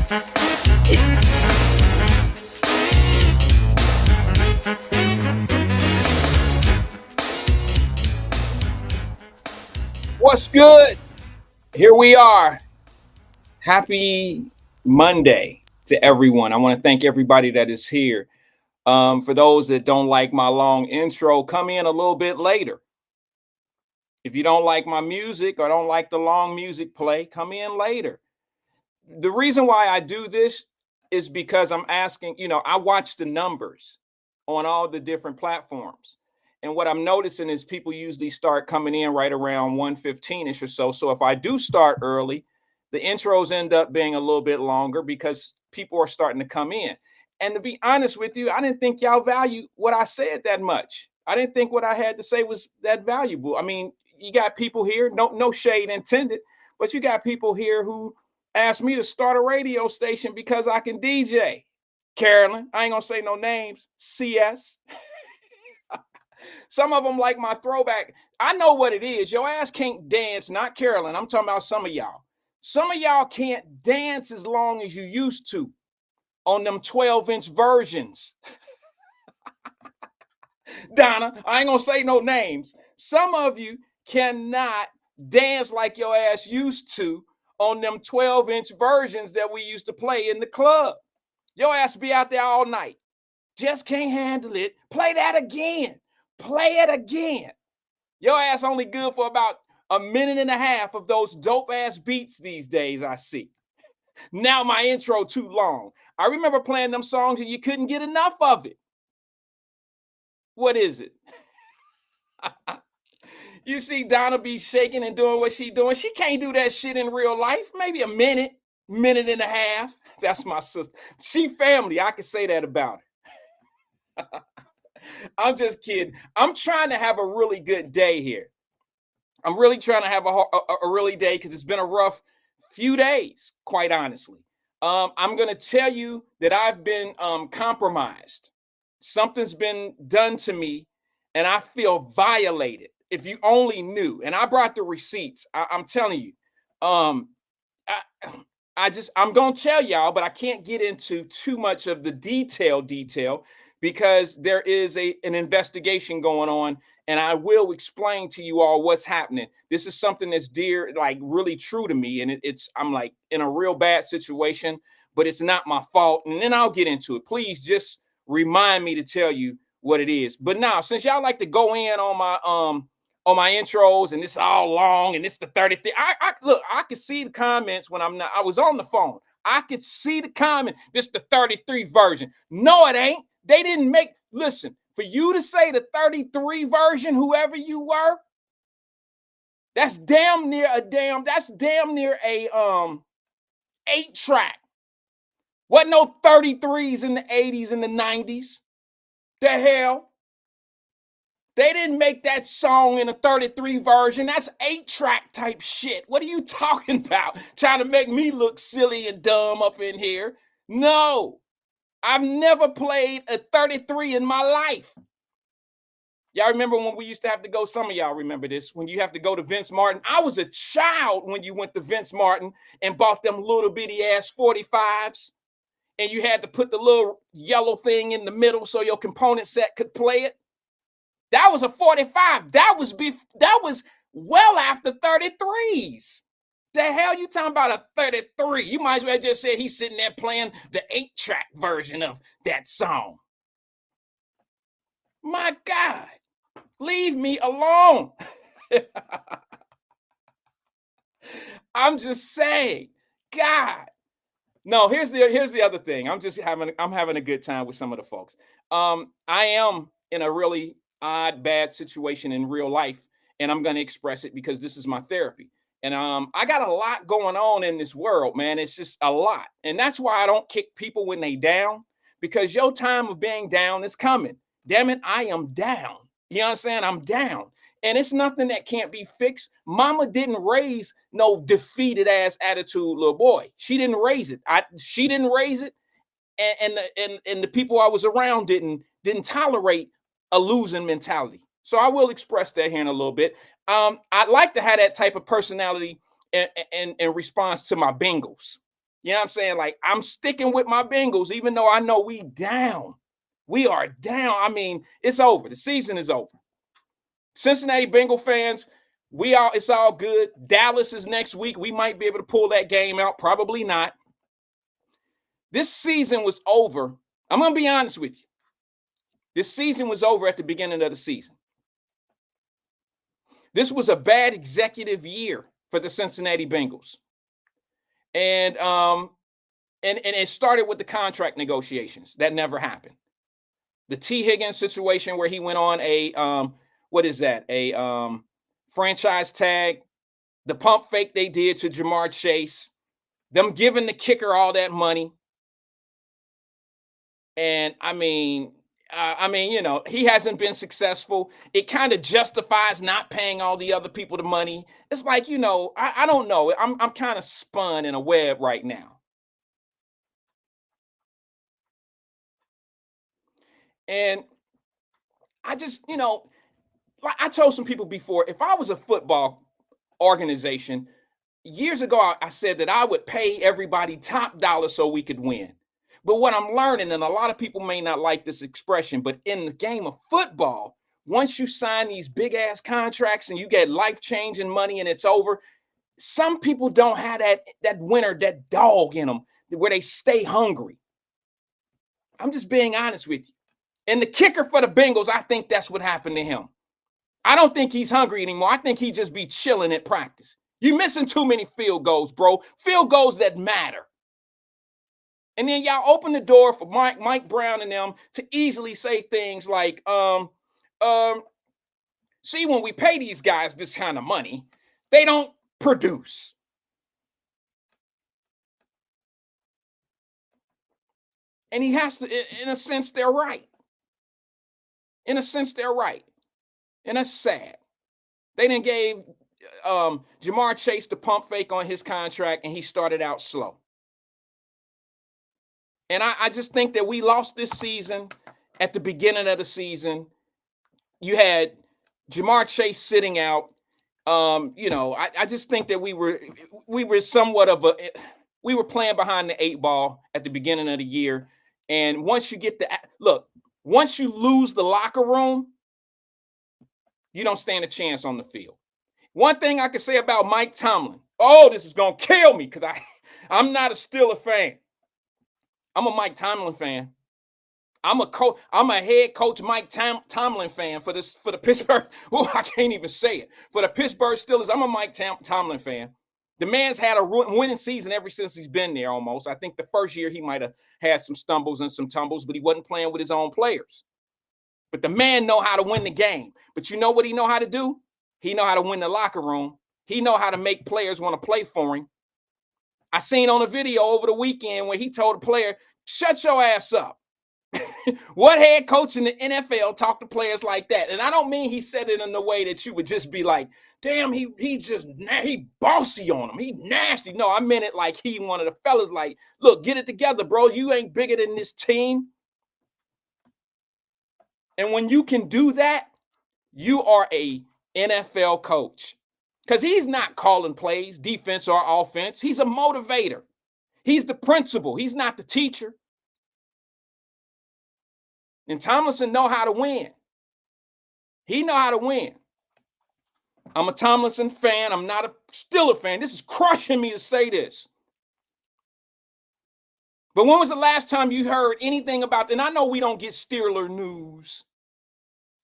What's good? Here we are. Happy Monday to everyone. I want to thank everybody that is here. For those that don't like my long intro, come in a little bit later. If you don't like my music or don't like the long music play, come in later. The reason why I do this is because I'm asking, I watch the numbers on all the different platforms. And what I'm noticing is people usually start coming in right around 1:15ish or so. So if I do start early, the intros end up being a little bit longer because people are starting to come in. And to be honest with you, I didn't think y'all value what I said that much. I didn't think what I had to say was that valuable. I mean, you got people here, no shade intended, but you got people here who asked me to start a radio station because I can DJ. Carolyn, I ain't gonna say no names. CS. Some of them like my throwback. I know what it is. Your ass can't dance, not Carolyn. I'm talking about some of y'all. Some of y'all can't dance as long as you used to on them 12-inch versions. Donna, I ain't gonna say no names. Some of you cannot dance like your ass used to on them 12-inch versions that we used to play in the club. Your ass be out there all night. Just can't handle it. Play that again. Play it again. Your ass only good for about a minute and a half of those dope ass beats these days, I see. Now my intro too long. I remember playing them songs and you couldn't get enough of it. What is it? You see Donna be shaking and doing what she doing. She can't do that shit in real life. Maybe a minute and a half. That's my sister. She family. I can say that about her. I'm just kidding. I'm trying to have a really good day here. I'm really trying to have a really day because it's been a rough few days, quite honestly. I'm going to tell you that I've been compromised. Something's been done to me, and I feel violated. If you only knew, and I brought the receipts. I'm telling you, um, I'm gonna tell y'all, but I can't get into too much of the detail because there is an investigation going on, and I will explain to you all what's happening. This is something that's dear, like really true to me, and it's I'm like in a real bad situation, but it's not my fault. And then I'll get into it. Please just remind me to tell you what it is. But now, since y'all like to go in on my intros and it's all long and it's the 33. I look, I could see the comments when I was on the phone. I could see the comment. This the 33 version. No, it ain't. They didn't make, listen, for you to say the 33 version, whoever you were, that's damn near a 8-track. Wasn't no 33s in the 80s and the 90s. The hell? They didn't make that song in a 33 version. That's 8-track type shit. What are you talking about? Trying to make me look silly and dumb up in here? No, I've never played a 33 in my life. Y'all remember when we used to have to go, some of y'all remember this, when you have to go to Vince Martin. I was a child when you went to Vince Martin and bought them little bitty ass 45s. And you had to put the little yellow thing in the middle so your component set could play it. That was a 45. That was well after 33s. The hell you talking about a 33? You might as well just say he's sitting there playing the 8-track version of that song. My God, leave me alone. I'm just saying, God. No, here's the other thing. I'm having a good time with some of the folks. I am in a really odd, bad situation in real life, and I'm going to express it because this is my therapy. And I got a lot going on in this world, man. It's just a lot, and that's why I don't kick people when they down, because your time of being down is coming. Damn it, I am down. You understand? I'm down. And it's nothing that can't be fixed. Mama didn't raise no defeated ass attitude little boy. She didn't raise it. She didn't raise it, and the people I was around didn't tolerate a losing mentality. So I will express that here in a little bit. I'd like to have that type of personality in response to my Bengals. You know what I'm saying? Like, I'm sticking with my Bengals, even though I know we down. We are down. I mean, it's over. The season is over. Cincinnati Bengal fans, it's all good. Dallas is next week. We might be able to pull that game out. Probably not. This season was over. I'm going to be honest with you. This season was over at the beginning of the season. This was a bad executive year for the Cincinnati Bengals. And it started with the contract negotiations. That never happened. The T. Higgins situation where he went on a franchise tag, the pump fake they did to Jamar Chase, them giving the kicker all that money. And I mean, he hasn't been successful. It kind of justifies not paying all the other people the money. It's like, I don't know. I'm kind of spun in a web right now. And I just, like I told some people before, if I was a football organization, years ago, I said that I would pay everybody top dollar so we could win. But what I'm learning, and a lot of people may not like this expression, but in the game of football, once you sign these big ass contracts and you get life-changing money and it's over, some people don't have that winner, that dog in them where they stay hungry. I'm just being honest with you. And the kicker for the Bengals, I think that's what happened to him. I don't think he's hungry anymore. I think he just be chilling at practice. You're missing too many field goals, bro. Field goals that matter. And then y'all open the door for Mike Brown and them to easily say things like, see, when we pay these guys this kind of money, they don't produce. And he has to, in a sense, they're right. In a sense, they're right. And that's sad. They didn't gave Jamar Chase the pump fake on his contract, and he started out slow. And I just think that we lost this season at the beginning of the season. You had Jamar Chase sitting out. I just think that we were somewhat of we were playing behind the 8 ball at the beginning of the year. And once you get once you lose the locker room, you don't stand a chance on the field. One thing I can say about Mike Tomlin, this is going to kill me because I'm not a Steeler fan. I'm a Mike Tomlin fan. I'm a head coach Mike Tomlin fan for the Pittsburgh. I can't even say it. For the Pittsburgh Steelers, I'm a Mike Tomlin fan. The man's had a winning season ever since he's been there almost. I think the first year he might have had some stumbles and some tumbles, but he wasn't playing with his own players. But the man know how to win the game. But you know what he know how to do? He know how to win the locker room. He know how to make players want to play for him. I seen on a video over the weekend where he told a player, shut your ass up. What head coach in the NFL talk to players like that? And I don't mean he said it in the way that you would just be like, damn, he bossy on him. He nasty. No, I meant it like he one of the fellas like, look, get it together, bro. You ain't bigger than this team. And when you can do that, you are a NFL coach. Because he's not calling plays, defense or offense. He's a motivator. He's the principal. He's not the teacher. And Tomlinson know how to win. He know how to win. I'm a Tomlinson fan. I'm not a Steeler fan. This is crushing me to say this. But when was the last time you heard anything about, and I know we don't get Steeler news.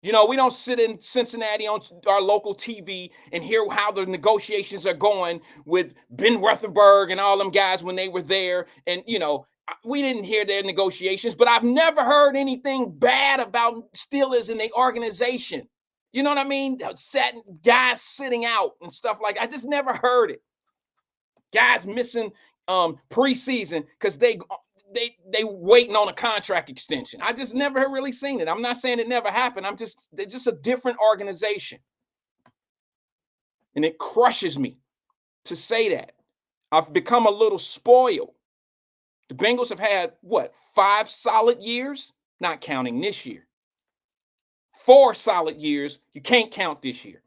We don't sit in Cincinnati on our local TV and hear how the negotiations are going with Ben Rutherford and all them guys when they were there. And, we didn't hear their negotiations, but I've never heard anything bad about Steelers and the organization. You know what I mean? Guys sitting out and stuff like that. I just never heard it. Guys missing preseason because they waiting on a contract extension. I just never really seen it. I'm not saying it never happened. They're just a different organization. And it crushes me to say that. I've become a little spoiled. The Bengals have had, 5 solid years? Not counting this year. 4 solid years. You can't count this year.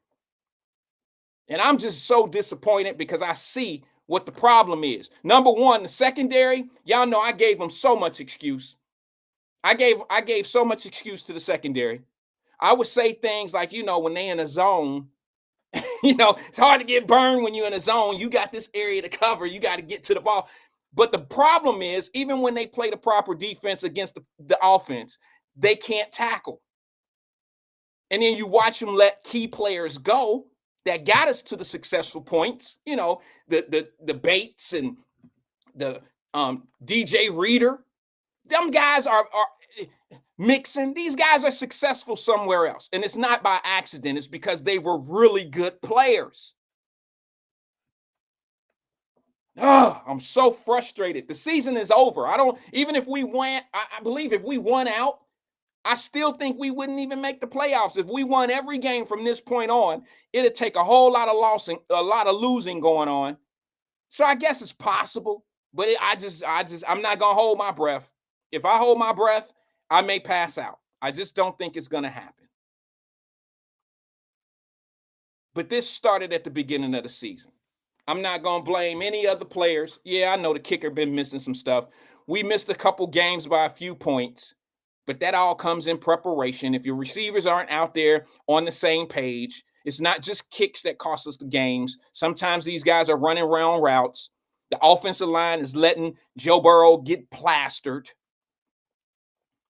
And I'm just so disappointed because I see what the problem is. Number one, the secondary, y'all know I gave them so much excuse. I gave so much excuse to the secondary. I would say things like, when they in a zone, it's hard to get burned when you're in a zone. You got this area to cover. You got to get to the ball. But the problem is, even when they play the proper defense against the offense, they can't tackle. And then you watch them let key players go that got us to the successful points. The Bates and the DJ Reader. Them guys are mixing. These guys are successful somewhere else. And it's not by accident. It's because they were really good players. I'm so frustrated. The season is over. Even if we went, I believe if we won out, I still think we wouldn't even make the playoffs. If we won every game from this point on, it'd take a whole lot of losing going on. So I guess it's possible, but I'm not gonna hold my breath. If I hold my breath, I may pass out. I just don't think it's gonna happen. But this started at the beginning of the season. I'm not gonna blame any other players. Yeah, I know the kicker been missing some stuff. We missed a couple games by a few points. But that all comes in preparation. If your receivers aren't out there on the same page, it's not just kicks that cost us the games. Sometimes these guys are running around routes. The offensive line is letting Joe Burrow get plastered.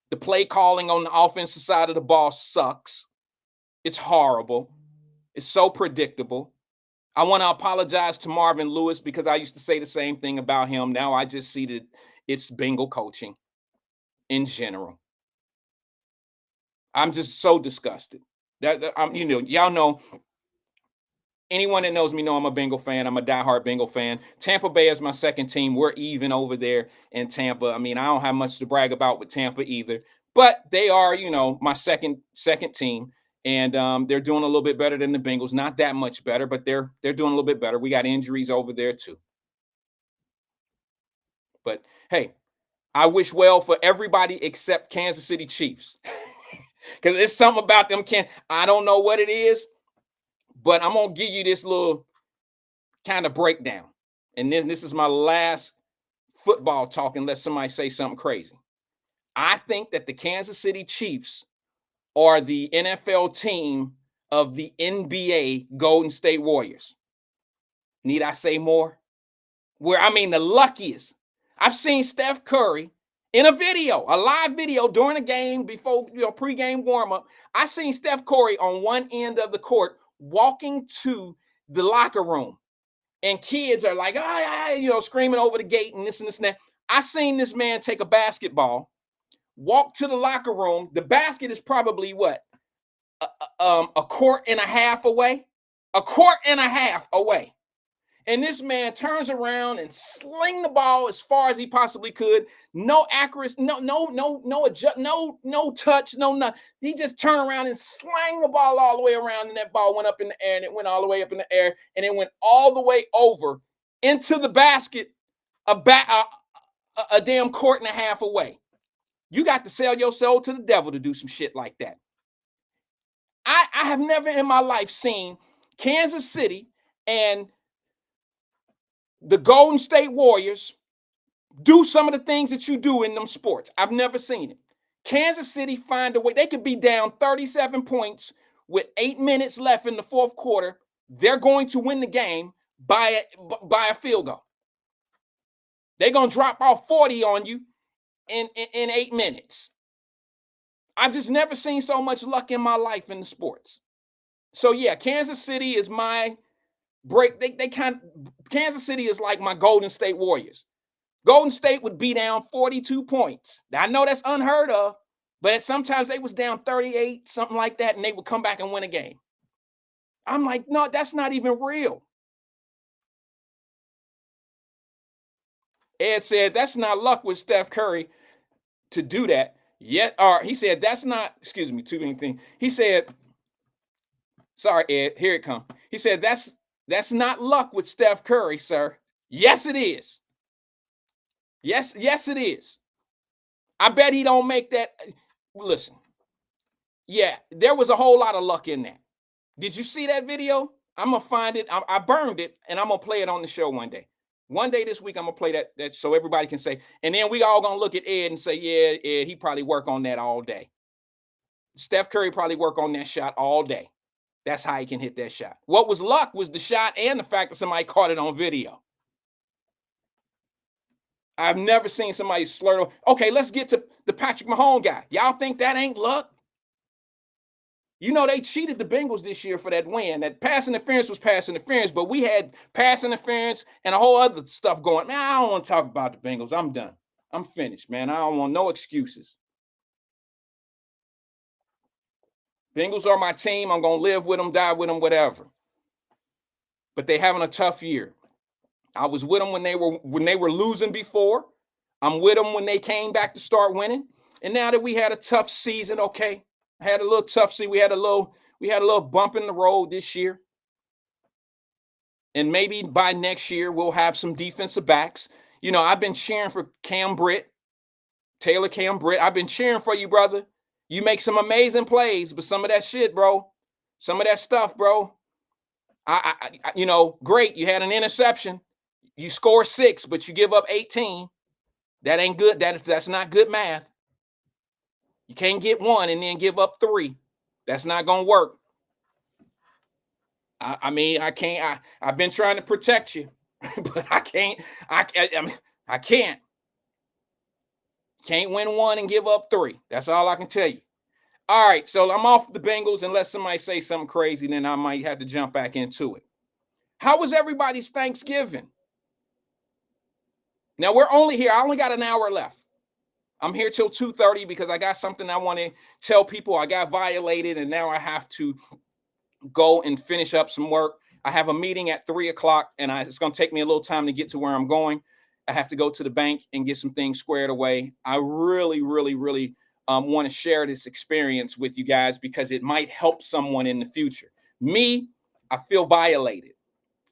The play calling on the offensive side of the ball sucks. It's horrible. It's so predictable. I want to apologize to Marvin Lewis because I used to say the same thing about him. Now I just see that it's Bengal coaching in general. I'm just so disgusted. Y'all know, anyone that knows me know I'm a Bengal fan. I'm a diehard Bengal fan. Tampa Bay is my second team. We're even over there in Tampa. I mean, I don't have much to brag about with Tampa either, but they are, my second team, and they're doing a little bit better than the Bengals. Not that much better, but they're doing a little bit better. We got injuries over there too. But hey, I wish well for everybody except Kansas City Chiefs. Because it's something about them. I don't know what it is, but I'm going to give you this little kind of breakdown. And then this is my last football talk unless somebody say something crazy. I think that the Kansas City Chiefs are the NFL team of the NBA Golden State Warriors. Need I say more? The luckiest. I've seen Steph Curry in a live video during a game before, pregame warm-up. I seen Steph Curry on one end of the court walking to the locker room. And kids are like, screaming over the gate and this and that. I seen this man take a basketball, walk to the locker room. The basket is probably what? A court and a half away. A court and a half away. And this man turns around and sling the ball as far as he possibly could. No accuracy, no touch, no nothing. He just turned around and slang the ball all the way around, and that ball went up in the air, and it went all the way up in the air, and it went all the way over into the basket, a damn court and a half away. You got to sell your soul to the devil to do some shit like that. I have never in my life seen Kansas City and the Golden State Warriors do some of the things that you do in them sports. I've never seen it. Kansas City find a way. They could be down 37 points with 8 minutes left in the fourth quarter. They're going to win the game by a field goal. They're going to drop off 40 on you in 8 minutes. I've just never seen so much luck in my life in the sports. So yeah, Kansas City is my break. Kansas City is like my Golden State Warriors. Golden State would be down 42 points. Now, I know that's unheard of, but sometimes they was down 38, something like that, and they would come back and win a game. I'm like, no, that's not even real. Ed said, that's not luck with Steph Curry to do that. Yet, or he said, that's not, excuse me, too many things. He said, sorry, Ed, here it comes. He said, that's not luck with Steph Curry, sir. Yes, it is. Yes, it is. I bet he don't make that. Listen, yeah, there was a whole lot of luck in that. Did you see that video? I'm going to find it. I burned it, and I'm going to play it on the show one day. One day this week, I'm gonna play that so everybody can say, and then we all gonna look at Ed and say, yeah, Ed, he probably work on that all day. Steph Curry probably work on that shot all day. That's how he can hit that shot. What was luck was the shot and the fact that somebody caught it on video. I've never seen somebody slur. Okay, let's get to the Patrick Mahomes guy. Y'all think that ain't luck? You know, they cheated the Bengals this year for that win. That pass interference was pass interference, but we had pass interference and a whole other stuff going. Man, I don't want to talk about the Bengals. I'm done. I'm finished, man. I don't want no excuses. Bengals are my team. I'm going to live with them, die with them, whatever. But they having a tough year. I was with them when they were losing before. I'm with them when they came back to start winning. And now that we had a tough season, okay, I had a little tough season. We had a little bump in the road this year. And maybe by next year we'll have some defensive backs. You know, I've been cheering for Cam Britt, Taylor Cam Britt. I've been cheering for you, brother. You make some amazing plays, but some of that shit, bro, some of that stuff, bro. You know, great. You had an interception. You score 6, but you give up 18. That ain't good. That's not good math. You can't get 1 and then give up 3. That's not gonna work. I mean, I can't. I've been trying to protect you, but I can't. I can't. Can't win 1 and give up 3. That's all I can tell you. All right, so I'm off the Bengals unless somebody say something crazy, then I might have to jump back into it. How was everybody's Thanksgiving? Now we're only here. I only got an hour left. I'm here till 2:30 because I got something I want to tell people. I got violated, and now I have to go and finish up some work. I have a meeting at 3:00, and it's going to take me a little time to get to where I'm going. I have to go to the bank and get some things squared away. I really, really, really want to share this experience with you guys because it might help someone in the future. Me, I feel violated.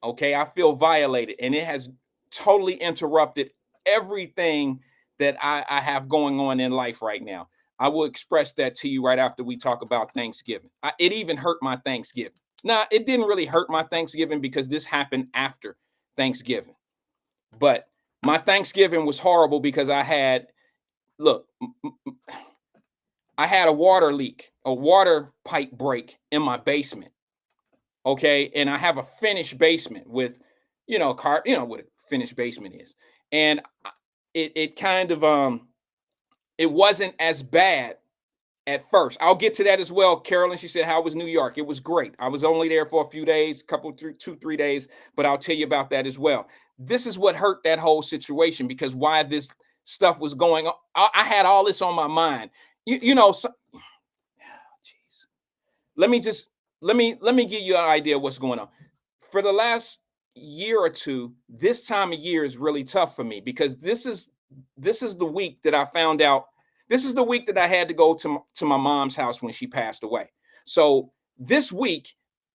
Okay, I feel violated, and it has totally interrupted everything that I have going on in life right now. I will express that to you right after we talk about Thanksgiving. It even hurt my Thanksgiving. Now, it didn't really hurt my Thanksgiving because this happened after Thanksgiving. But my Thanksgiving was horrible because I had a water leak, a water pipe break in my basement. Okay. And I have a finished basement with, what a finished basement is. And it kind of, it wasn't as bad at first. I'll get to that as well. Carolyn, she said, how was New York? It was great. I was only there for a few days, 2-3 days, but I'll tell you about that as well. This is what hurt that whole situation because why this stuff was going on. I had all this on my mind. Geez. Let me give you an idea of what's going on. For the last year or two, this time of year is really tough for me because this is the week that I found out. This is the week that I had to go to my mom's house when she passed away. So this week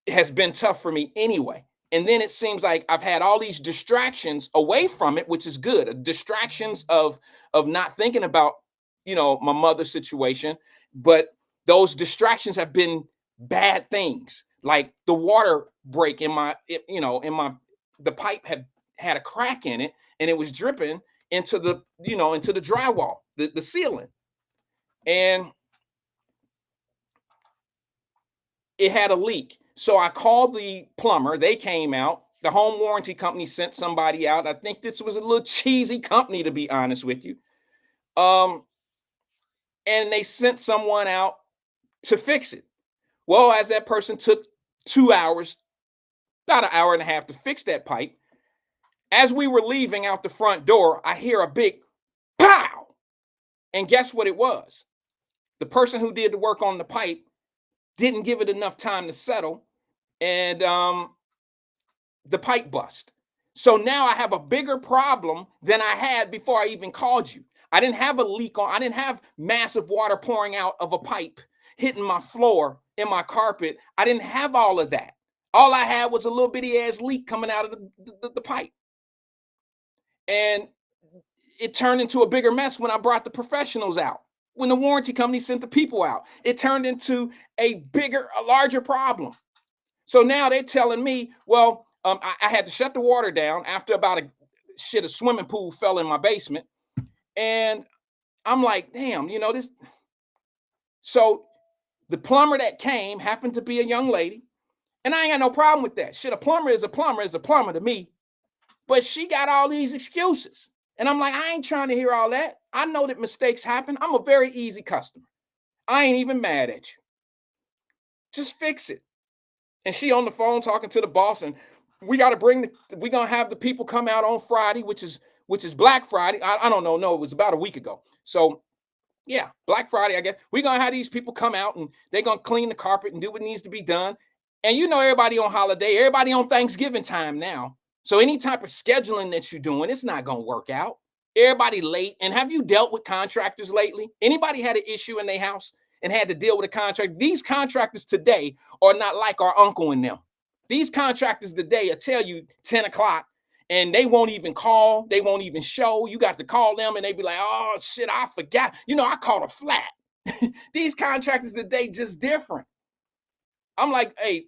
has been tough for me anyway. And then it seems like I've had all these distractions away from it, which is good. Distractions of not thinking about, my mother's situation. But those distractions have been bad things. Like the water break in the pipe had a crack in it and it was dripping into the drywall, the ceiling. And it had a leak. So I called the plumber. They came out. The home warranty company sent somebody out. I think this was a little cheesy company, to be honest with you. And they sent someone out to fix it. Well, as that person took 2 hours, about an hour and a half to fix that pipe, as we were leaving out the front door, I hear a big pow. And guess what it was? The person who did the work on the pipe didn't give it enough time to settle, and the pipe bust. So now I have a bigger problem than I had before I even called you. I didn't have a leak I didn't have massive water pouring out of a pipe hitting my floor in my carpet. I didn't have all of that. All I had was a little bitty ass leak coming out of the pipe. And it turned into a bigger mess when I brought the professionals out. When the warranty company sent the people out, it turned into a larger problem. So now they're telling me, well, I had to shut the water down after about shit, a swimming pool fell in my basement. And I'm like, damn, this. So the plumber that came happened to be a young lady. And I ain't got no problem with that. Shit, a plumber is a plumber is a plumber to me. But she got all these excuses. And I'm like, I ain't trying to hear all that. I know that mistakes happen. I'm a very easy customer. I ain't even mad at you. Just fix it. And she on the phone talking to the boss, and we're gonna have the people come out on Friday, which is Black Friday. I don't know. No, it was about a week ago. So yeah, Black Friday, I guess. We're gonna have these people come out and they're gonna clean the carpet and do what needs to be done. And everybody on holiday, everybody on Thanksgiving time now. So any type of scheduling that you're doing, it's not gonna work out. Everybody late. And have you dealt with contractors lately? Anybody had an issue in their house and had to deal with a contract? These contractors today are not like our uncle and them. These contractors today will tell you 10 o'clock and they won't even call. They won't even show. You got to call them and they be like, oh, shit, I forgot. I caught a flat. These contractors today just different. I'm like, hey,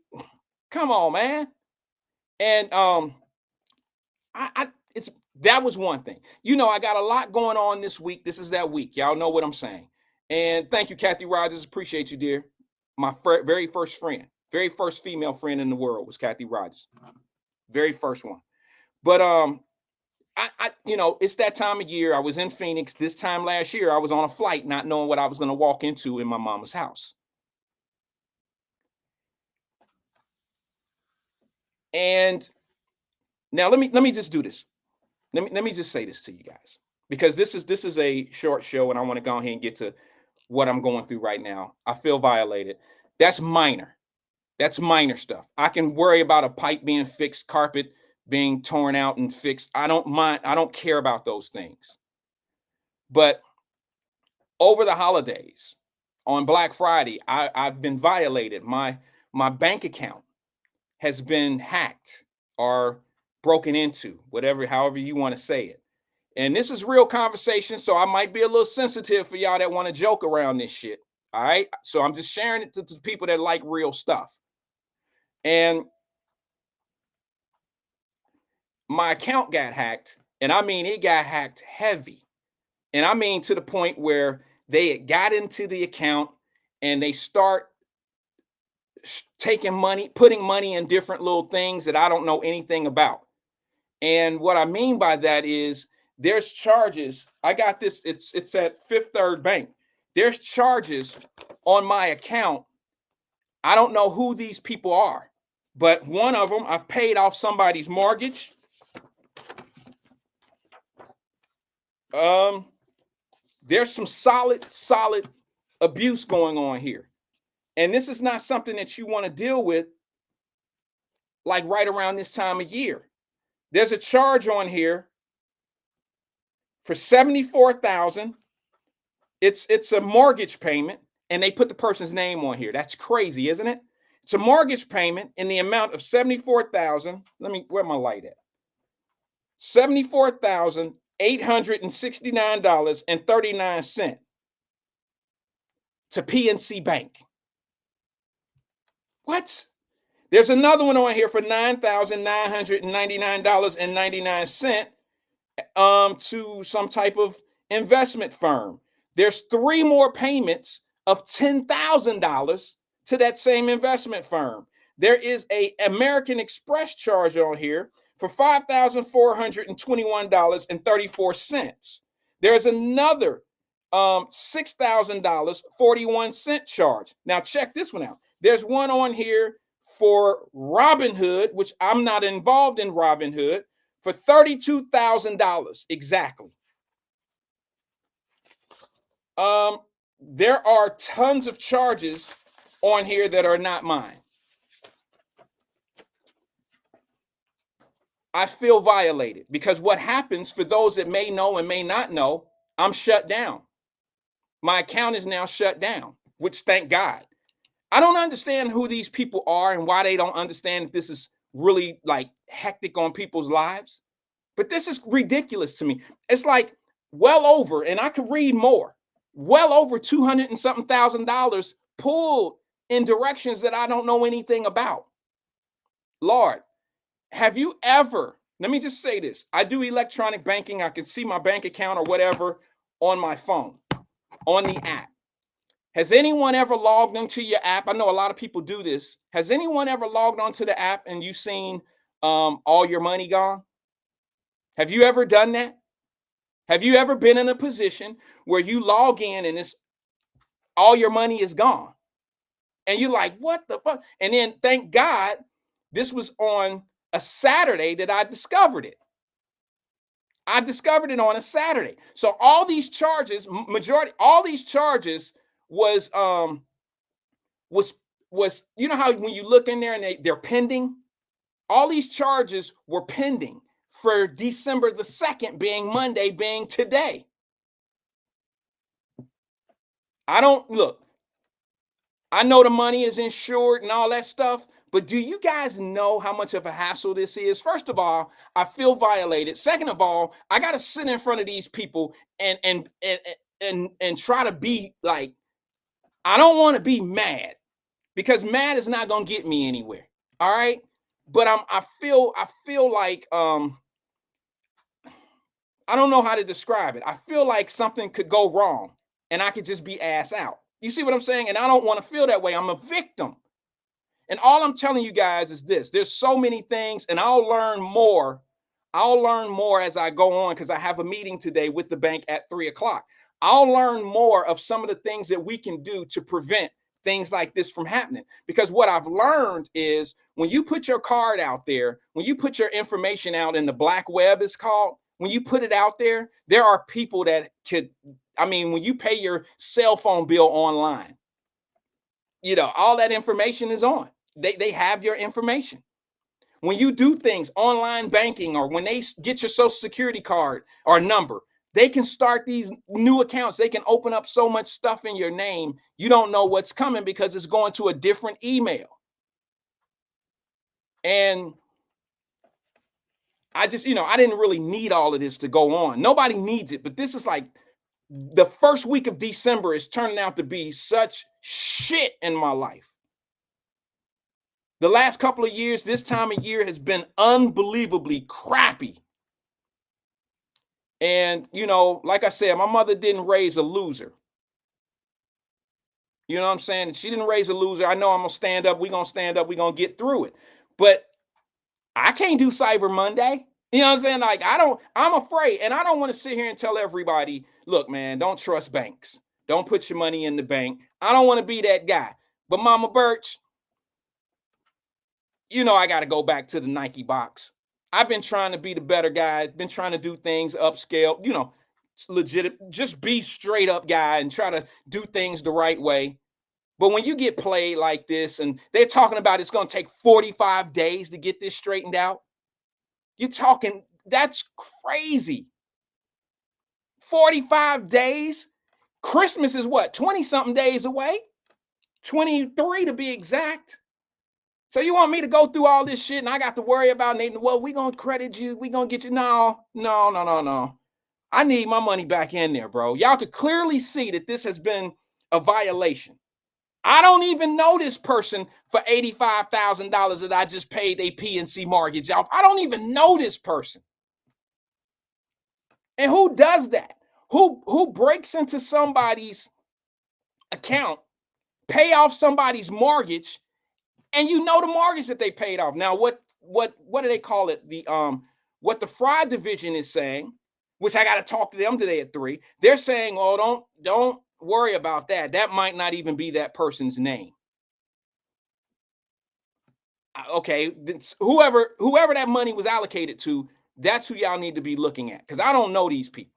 come on, man. And that was one thing. I got a lot going on this week. This is that week. Y'all know what I'm saying. And thank you, Kathy Rogers. Appreciate you, dear. My very first friend, very first female friend in the world was Kathy Rogers. Very first one. But it's that time of year. I was in Phoenix this time last year. I was on a flight, not knowing what I was going to walk into in my mama's house. And now let me just do this. Let me just say this to you guys, because this is a short show and I want to go ahead and get to what I'm going through right now. I feel violated. That's minor. That's minor stuff. I can worry about a pipe being fixed, carpet being torn out and fixed. I don't mind. I don't care about those things. But over the holidays, on Black Friday, I've been violated. My bank account has been hacked or broken into, however you want to say it. And this is real conversation, so I might be a little sensitive for y'all that want to joke around this shit. All right. So I'm just sharing it to people that like real stuff. And my account got hacked. And I mean, it got hacked heavy. And I mean, to the point where they got into the account and they start taking money, putting money in different little things that I don't know anything about. And what I mean by that is there's charges. I got this. It's at Fifth Third Bank. There's charges on my account. I don't know who these people are, but one of them, I've paid off somebody's mortgage. There's some solid abuse going on here. And this is not something that you want to deal with like right around this time of year. There's a charge on here for $74,000. It's a mortgage payment, and they put the person's name on here. That's crazy, isn't it? It's a mortgage payment in the amount of $74,000. Where my light at? $74,869.39 to PNC Bank. What? There's another one on here for $9,999.99 to some type of investment firm. There's 3 more payments of $10,000 to that same investment firm. There is a American Express charge on here for $5,421.34. There's another $6,000 41-cent charge. Now check this one out. There's one on here for Robinhood, which I'm not involved in Robinhood, for $32,000 exactly. There are tons of charges on here that are not mine. I feel violated because what happens, for those that may know and may not know, I'm shut down. My account is now shut down, which thank God. I don't understand who these people are and why they don't understand that this is really like hectic on people's lives. But this is ridiculous to me. It's like well over, and I could read more, well over $200 and something thousand pulled in directions that I don't know anything about. Lord, have you ever Let me just say this. I do electronic banking. I can see my bank account or whatever on my phone, on the app. Has anyone ever logged into your app? I know a lot of people do this. Has anyone ever logged onto the app and you seen all your money gone? Have you ever done that? Have you ever been in a position where you log in and it's all your money is gone? And you're like, what the fuck? And then thank God this was on a Saturday that I discovered it. I discovered it on a Saturday. So all these charges, all these charges was was you know how when you look in there and they're pending? All these charges were pending for December the 2nd being Monday, being today. I don't look. I know the money is insured and all that stuff, but do you guys know how much of a hassle this is? First of all, I feel violated. Second of all, I got to sit in front of these people and try to be like, I don't want to be mad because mad is not going to get me anywhere. All right? But I feel like I don't know how to describe it. I feel like something could go wrong and I could just be ass out. You see what I'm saying? And I don't want to feel that way. I'm a victim. And all I'm telling you guys is this. There's so many things, and I'll learn more. I'll learn more as I go on because I have a meeting today with the bank at 3:00. I'll learn more of some of the things that we can do to prevent things like this from happening. Because what I've learned is when you put your card out there, when you put your information out in the black web, it's called, when you put it out there, there are people that could, I mean, when you pay your cell phone bill online, you know, all that information is on. They have your information. When you do things, online banking, or when they get your social security card or number, they can start these new accounts. They can open up so much stuff in your name. You don't know what's coming because it's going to a different email. And I just, I didn't really need all of this to go on. Nobody needs it, but this is like the first week of December is turning out to be such shit in my life. The last couple of years, this time of year has been unbelievably crappy. And, like I said, my mother didn't raise a loser. You know what I'm saying? She didn't raise a loser. I know I'm going to stand up. We're going to stand up. We're going to get through it. But I can't do Cyber Monday. You know what I'm saying? Like, I'm afraid. And I don't want to sit here and tell everybody, look, man, don't trust banks. Don't put your money in the bank. I don't want to be that guy. But Mama Birch, I got to go back to the Nike box. I've been trying to be the better guy, been trying to do things upscale, legit, just be straight up guy and try to do things the right way. But when you get played like this and they're talking about it's going to take 45 days to get this straightened out, you're talking, that's crazy. 45 days? Christmas is what, 20 something days away? 23 to be exact. So you want me to go through all this shit and I got to worry about Nathan? Well, we're going to credit you. We're going to get you. No. I need my money back in there, bro. Y'all could clearly see that this has been a violation. I don't even know this person for $85,000 that I just paid a PNC mortgage off. I don't even know this person. And who does that? Who breaks into somebody's account, pay off somebody's mortgage, and the mortgage that they paid off. Now, what do they call it? What the fraud division is saying, which I got to talk to them today at 3. They're saying, oh, don't worry about that. That might not even be that person's name. Okay, whoever that money was allocated to, that's who y'all need to be looking at, because I don't know these people.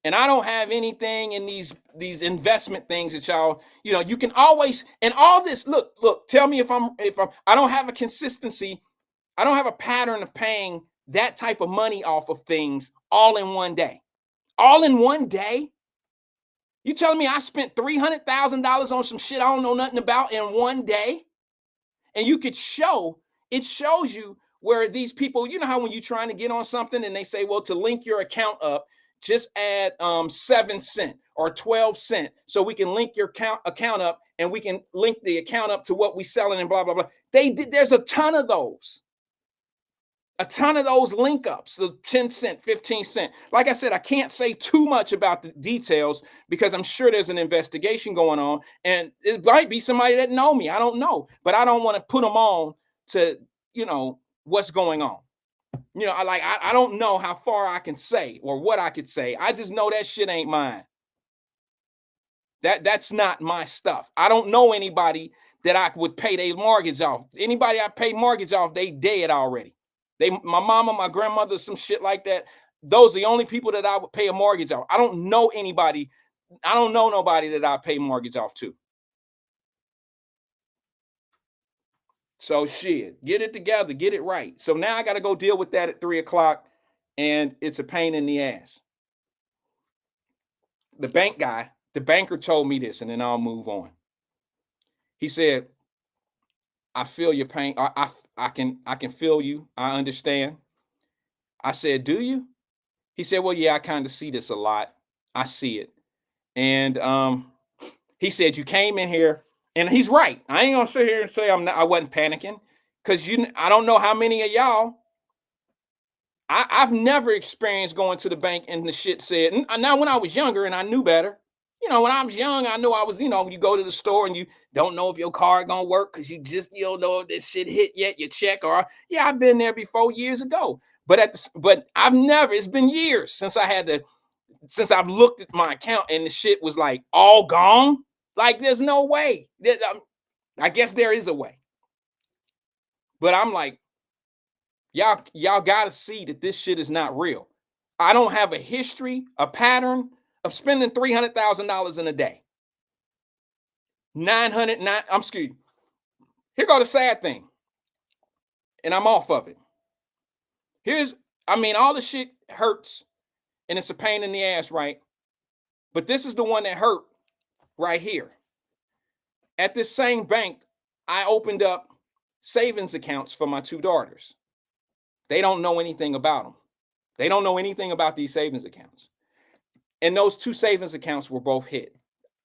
And I don't have anything in these investment things that y'all, you can always, and all this, look, tell me if I don't have a consistency. I don't have a pattern of paying that type of money off of things all in one day. All in one day? You telling me I spent $300,000 on some shit I don't know nothing about in one day? And you could it shows you where these people, how when you're trying to get on something and they say, well, to link your account up, just add 7 cents or 12 cents so we can link your account up and we can link the account up to what we selling and blah, blah, blah. There's a ton of those. A ton of those link ups, the 10 cent, 15 cent. Like I said, I can't say too much about the details because I'm sure there's an investigation going on, and it might be somebody that know me. I don't know, but I don't want to put them on to, what's going on. I don't know how far I can say or what I could say. I just know that shit ain't mine. That's not my stuff. I don't know anybody that I would pay their mortgage off. Anybody I pay mortgage off, they dead already. My mama, my grandmother, some shit like that. Those are the only people that I would pay a mortgage off. I don't know anybody. I don't know nobody that I pay mortgage off to. So shit, get it together, get it right. So now I got to go deal with that at 3:00, and it's a pain in the ass. The banker told me this, and then I'll move on. He said, I feel your pain. I can feel you. I understand. I said, do you? He said, well, yeah, I kind of see this a lot. I see it. And he said, you came in here, and he's right. I ain't gonna sit here and say I wasn't panicking, because I don't know how many of y'all. I've never experienced going to the bank and the shit said. Now, when I was younger and I knew better, when I was young, I knew I was, you go to the store and you don't know if your card gonna work because you don't know if this shit hit yet, your check, or yeah, I've been there before years ago. But I've never. It's been years since I've looked at my account and the shit was like all gone. Like there's no way. I guess there is a way, but I'm like, y'all gotta see that this shit is not real. I don't have a history, a pattern of spending $300,000 in a day. 909. I'm excuse. Here go the sad thing, and I'm off of it. All the shit hurts, and it's a pain in the ass, right? But this is the one that hurt right here. At this same bank, I opened up savings accounts for my two daughters. They don't know anything about them. They don't know anything about these savings accounts. And those two savings accounts were both hit.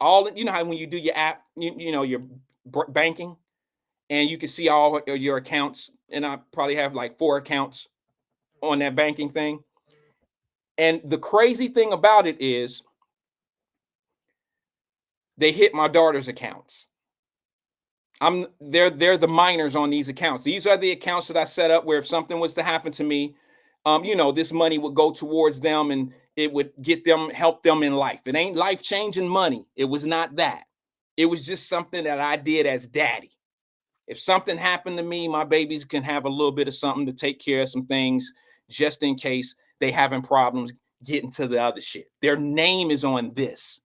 How when you do your app, your banking, and you can see all your accounts, and I probably have like 4 accounts on that banking thing. And the crazy thing about it is they hit my daughter's accounts. They're the minors on these accounts. These are the accounts that I set up where if something was to happen to me, this money would go towards them and it would help them in life. It ain't life-changing money. It was not that. It was just something that I did as daddy. If something happened to me, my babies can have a little bit of something to take care of some things just in case they having problems getting to the other shit. Their name is on this.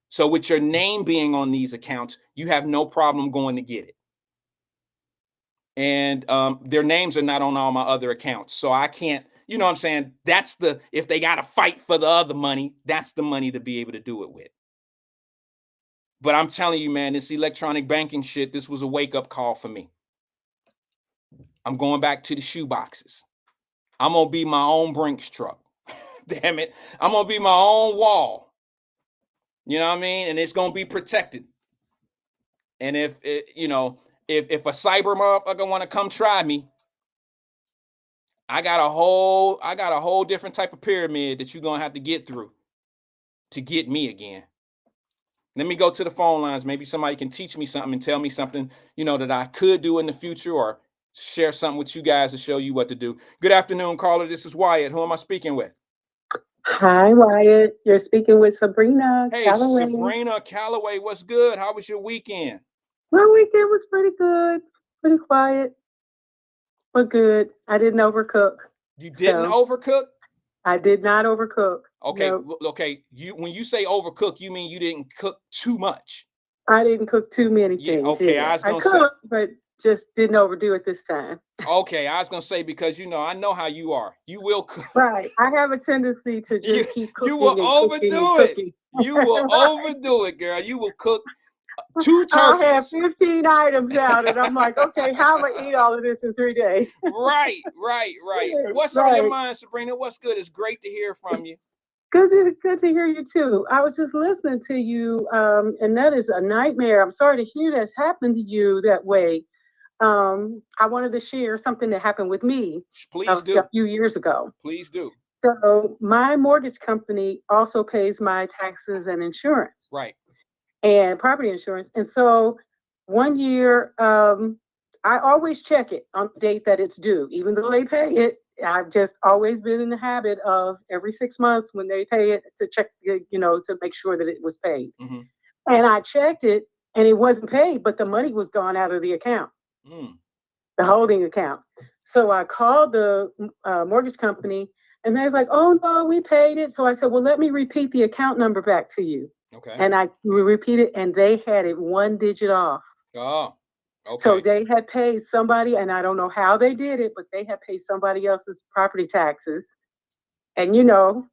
So with your name being on these accounts, you have no problem going to get it. And their names are not on all my other accounts. So I can't, you know what I'm saying? If they got to fight for the other money, that's the money to be able to do it with. But I'm telling you, man, this electronic banking shit, this was a wake-up call for me. I'm going back to the shoe boxes. I'm going to be my own Brinks truck. Damn it. I'm going to be my own wall. You know what I mean? And it's going to be protected. And if a cyber motherfucker want to come try me, I got a whole different type of pyramid that you're going to have to get through to get me again. Let me go to the phone lines. Maybe somebody can teach me something and tell me something, that I could do in the future, or share something with you guys to show you what to do. Good afternoon, caller. This is Wyatt. Who am I speaking with? Hi, Wyatt. You're speaking with Sabrina Calloway. Sabrina Calloway. What's good? How was your weekend? My weekend was pretty good. Pretty quiet, but good. I didn't overcook. You didn't overcook? I did not overcook. Okay. No. Okay. When you say overcook, you mean you didn't cook too much? I didn't cook too many things. Okay. Yeah. I cooked, but just didn't overdo it this time. Okay. I was going to say, because, I know how you are. You will cook. Right. I have a tendency to just keep cooking. You will overdo it. You will overdo it, girl. You will cook 2 turkeys. I'll have 15 items out, and I'm like, okay, how am I eat all of this in 3 days? Right. What's on your mind, Sabrina? What's good? It's great to hear from you. Good to hear you too. I was just listening to you, and that is a nightmare. I'm sorry to hear that's happened to you that way. I wanted to share something that happened with me Please a do. few years ago. Please do. So my mortgage company also pays my taxes and insurance Right. and property insurance. And so one year, I always check it on the date that it's due, even though they pay it. I've just always been in the habit of every 6 months when they pay it to check, to make sure that it was paid. Mm-hmm. And I checked it and it wasn't paid, but the money was gone out of the account, the holding account. So I called the mortgage company and they was like, oh, no, we paid it. So I said, well, let me repeat the account number back to you. Okay. And I repeated, and they had it one digit off. Oh, okay. So they had paid somebody, and I don't know how they did it, but they had paid somebody else's property taxes. And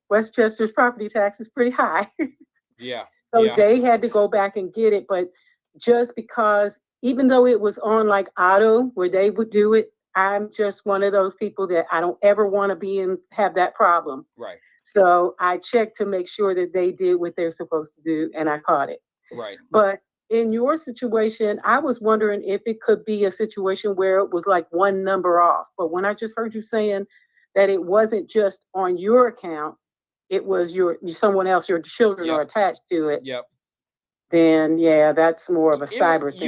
Westchester's property tax is pretty high. Yeah. So Yeah. they had to go back and get it. But just because, even though it was on like auto where they would do it, I'm just one of those people that I don't ever want to be in, have that problem. Right. So I checked to make sure that they did what they're supposed to do, and I caught it. Right. But in your situation, I was wondering if it could be a situation where it was like one number off. But when I just heard you saying that it wasn't just on your account, it was someone else, your children are Yep. attached to it. Yep. Then yeah, that's more of a cyber thing,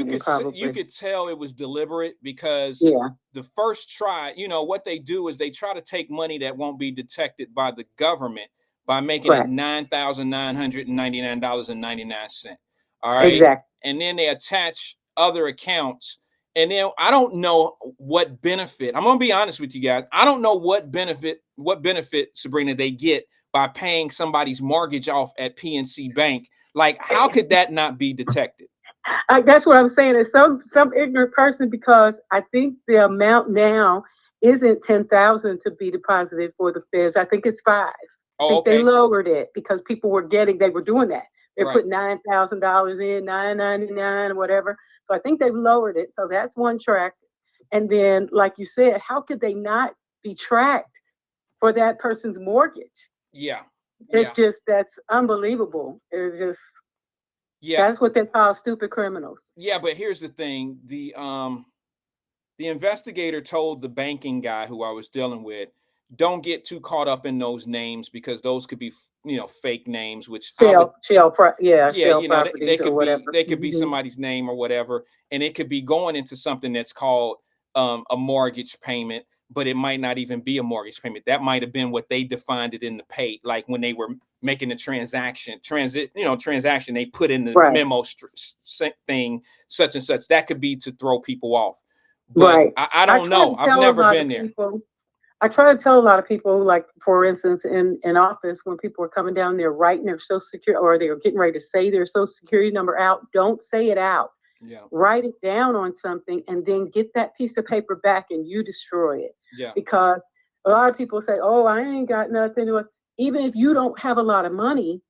You could tell it was deliberate because Yeah, the first try, what they do is they try to take money that won't be detected by the government by making it correct, $9,999.99. All right. exactly. And then they attach other accounts. And then I don't know what benefit. I'm gonna be honest with you guys. I don't know what benefit, Sabrina, they get by paying somebody's mortgage off at PNC Bank. Like, how could that not be detected? That's what I'm saying. It's some ignorant person, because I think the amount now isn't 10,000 to be deposited for the feds. I think it's 5. I Oh, think they okay. lowered it because people they were doing that. They're Right. putting $9,000 in, $999 or whatever. So I think they've lowered it. So that's one track. And then, like you said, how could they not be tracked for that person's mortgage? Yeah. It's Yeah. just, that's unbelievable. It's just, Yeah. that's what they call stupid criminals. Yeah. But here's the thing. The investigator told the banking guy who I was dealing with, don't get too caught up in those names because those could be, fake names, which I would, Yeah, yeah, shell they properties or could be, whatever. somebody's name or whatever, and it could be going into something that's called a mortgage payment, but it might not even be a mortgage payment. That might have been what they defined it in the pay, like when they were making the transaction, they put in the Right, memo thing, such and such. That could be to throw people off, but right. I I don't try know. to I've tell a never lot been of there. people. I try to tell a lot of people, like for instance, in office, when people are coming down, they're writing their social security, or they're getting ready to say their social security number out. Don't say it out. Yeah. Write it down on something, and then get that piece of paper back, and you destroy it. Yeah. Because a lot of people say, "Oh, I ain't got nothing." Even if you don't have a lot of money,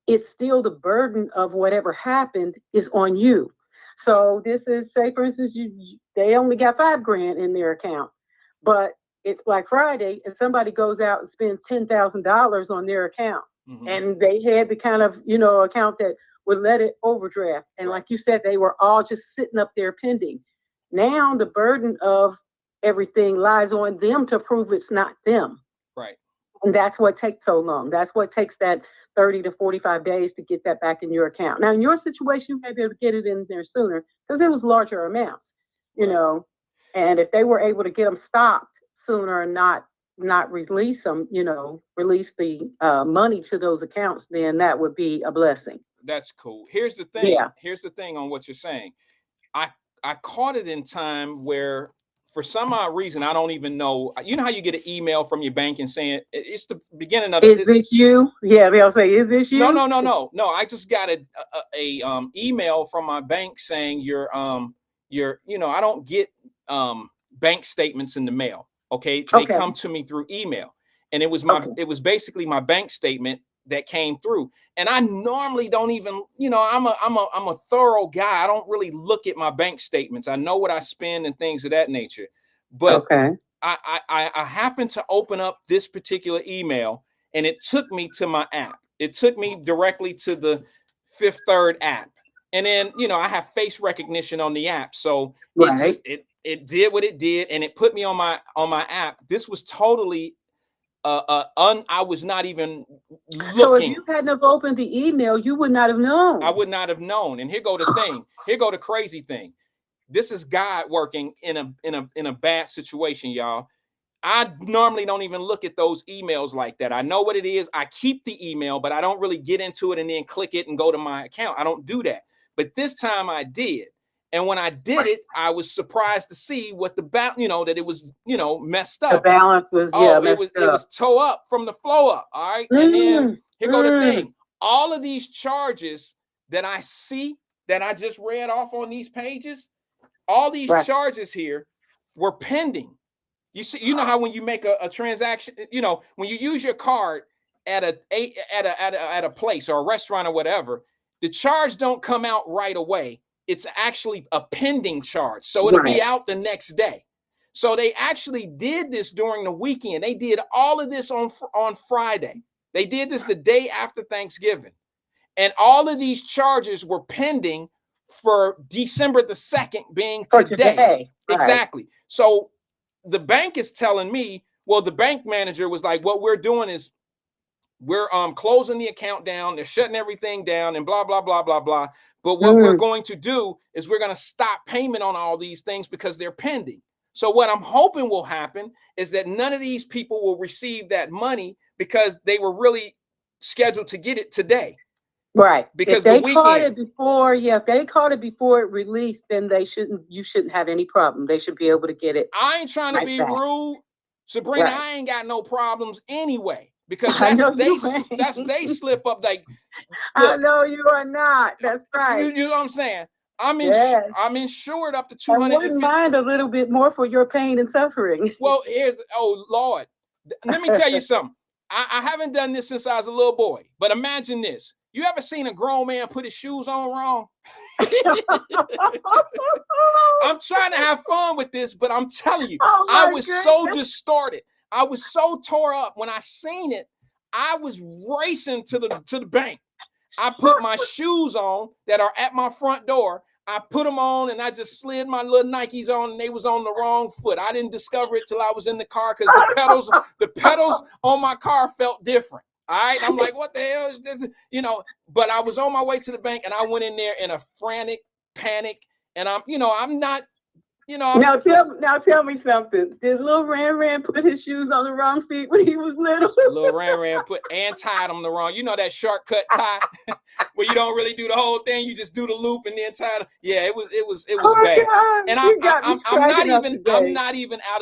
it's still the burden of whatever happened is on you. Yeah. So this is, say for instance, they only got $5,000 in their account, but it's Black Friday and somebody goes out and spends $10,000 on their account, Mm-hmm. and they had the kind of account that would let it overdraft, and Right. like you said, they were all just sitting up there pending. Now the burden of everything lies on them to prove it's not them. Right. And that's what takes so long. That's what takes that 30 to 45 days to get that back in your account. Now, in your situation, you may be able to get it in there sooner because it was larger amounts, you Right. know. And if they were able to get them stopped sooner and not release them, release the money to those accounts, then that would be a blessing. That's cool. Here's the thing. Yeah. Here's the thing on what you're saying. I I caught it in time where for some odd reason I don't even know. You know how you get an email from your bank and saying it's the beginning of Is it's this you? Yeah, they'll say, "Is this no, you?" no, no, no, no. I just got a email from my bank saying I don't get bank statements in the mail. Okay, they Okay. come to me through email, and Okay. it was basically my bank statement that came through. And I normally don't even, I'm a thorough guy. I don't really look at my bank statements. I know what I spend and things of that nature. But Okay. I happened to open up this particular email, and it took me to my app. It took me directly to the Fifth Third app. And then, I have face recognition on the app. So Right. it did what it did, and it put me on my app. This was totally I was not even So if looking. you hadn't have opened the email, you would not have known. I would not have known. And here go the thing. Here go the crazy thing. This is God working in a bad situation, y'all. I normally don't even look at those emails like that. I know what it is. I keep the email, but I don't really get into it and then click it and go to my account. I don't do that. But this time I did. And when I did it, I was surprised to see what that it was, messed up. The balance was, it was toe up from the flow up. All right. And then here go the thing. All of these charges that I see that I just read off on these pages, all these charges here were pending. You see, you know how when you make a transaction, when you use your card at a place or a restaurant or whatever, the charge don't come out right away. It's actually a pending charge. So it'll be out the next day. So they actually did this during the weekend. They did all of this on Friday. They did this the day after Thanksgiving. And all of these charges were pending for December the 2nd being today. Exactly. So the bank is telling me, well, the bank manager was like, what we're doing is we're closing the account down. They're shutting everything down and blah, blah, blah, blah, blah. But what we're going to do is we're going to stop payment on all these things because they're pending. So what I'm hoping will happen is that none of these people will receive that money because they were really scheduled to get it today. Right. Because if they caught it before, if they caught it before it released, then you shouldn't have any problem. They should be able to get it. I ain't trying to be rude, Sabrina. I ain't got no problems anyway. Because that's they slip up like. Look, I know you are not. That's right. You know what I'm saying? I'm insured up to 200. I wouldn't mind a little bit more for your pain and suffering. Well, oh Lord, let me tell you something. I haven't done this since I was a little boy. But imagine this: you ever seen a grown man put his shoes on wrong? I'm trying to have fun with this, but I'm telling you, I was so distorted. I was so tore up when I seen it. I was racing to the bank. I put my shoes on that are at my front door. I put them on and I just slid my little Nikes on and they was on the wrong foot. I didn't discover it till I was in the car because the pedals on my car felt different. All right. I'm like, what the hell is this? But I was on my way to the bank and I went in there in a frantic panic. And I'm not. Now tell me something. Did little Ran put his shoes on the wrong feet when he was little? Little Ran tied them the wrong. You know that shortcut tie where you don't really do the whole thing. You just do the loop and then tie them. Yeah, it was bad. God, and I'm not even out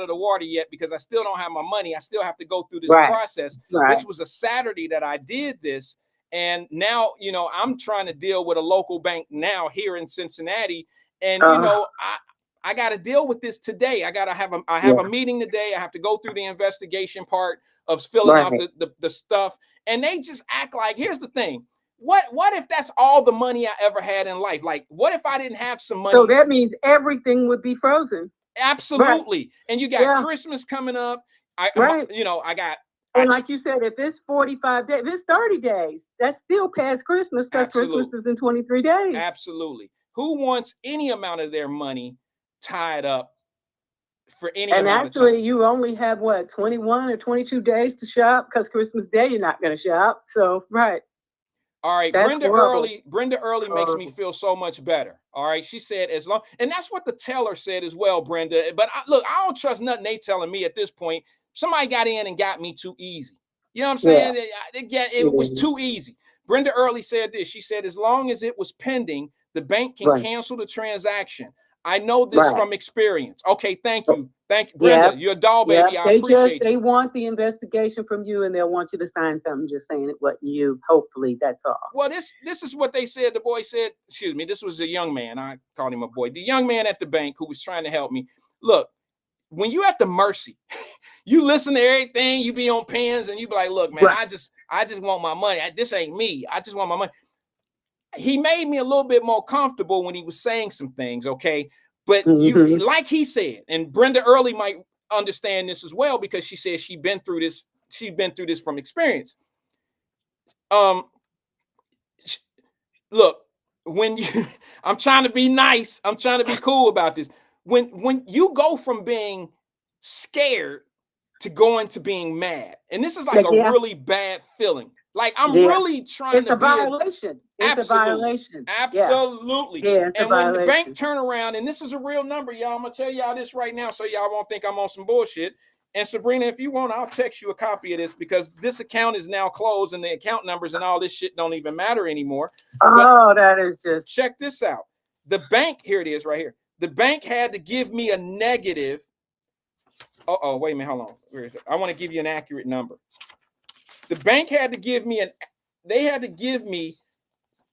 of the water yet because I still don't have my money. I still have to go through this process. This was a Saturday that I did this, and now I'm trying to deal with a local bank now here in Cincinnati. And I got to deal with this today. I have a meeting today. I have to go through the investigation part of filling out the stuff. And they just act like, here's the thing. What if that's all the money I ever had in life? Like, what if I didn't have some money? So that means everything would be frozen. Absolutely. Right. And you got Christmas coming up. I got. And like you said, if it's 45 days, if it's 30 days, that's still past Christmas. Because Christmas is in 23 days. Absolutely. Who wants any amount of their money tied up for any amount of time? And actually, you only have, 21 or 22 days to shop because Christmas Day you're not going to shop. So, right. All right. Brenda Early makes me feel so much better. All right. She said and that's what the teller said as well, Brenda. But I don't trust nothing they telling me at this point. Somebody got in and got me too easy. You know what I'm saying? It was too easy. Brenda Early said this. She said, as long as it was pending, the bank can cancel the transaction. I know this from experience. Okay, thank you. Thank you, Brenda. You're a doll baby. I appreciate it. They want the investigation from you and they'll want you to sign something just saying it wasn't you. Hopefully, that's all. Well, this is what they said. The boy said, excuse me, this was a young man. I called him a boy. The young man at the bank who was trying to help me. Look, when you at the mercy, you listen to everything, you be on pins and you be like, look, man, I just want my money. This ain't me. I just want my money. He made me a little bit more comfortable when he was saying some things, okay? But you, like he said, and Brenda Early might understand this as well because she said she'd been through this from experience. Look, I'm trying to be nice, I'm trying to be cool about this. when you go from being scared to going to being mad, and this is like a really bad feeling. Like I'm really trying it's to a be violation. It's absolutely, a violation. absolutely. Yeah, it's and a when the violation. bank turn around, and this is a real number, y'all, I'm gonna tell y'all this right now, so y'all won't think I'm on some bullshit. And Sabrina, if you want, I'll text you a copy of this because this account is now closed, and the account numbers and all this shit don't even matter anymore. Oh, that is just. Check this out. The bank, here it is, right here. The bank had to give me a negative. Oh, wait a minute, hold on. Where is it? I want to give you an accurate number. The bank had to give me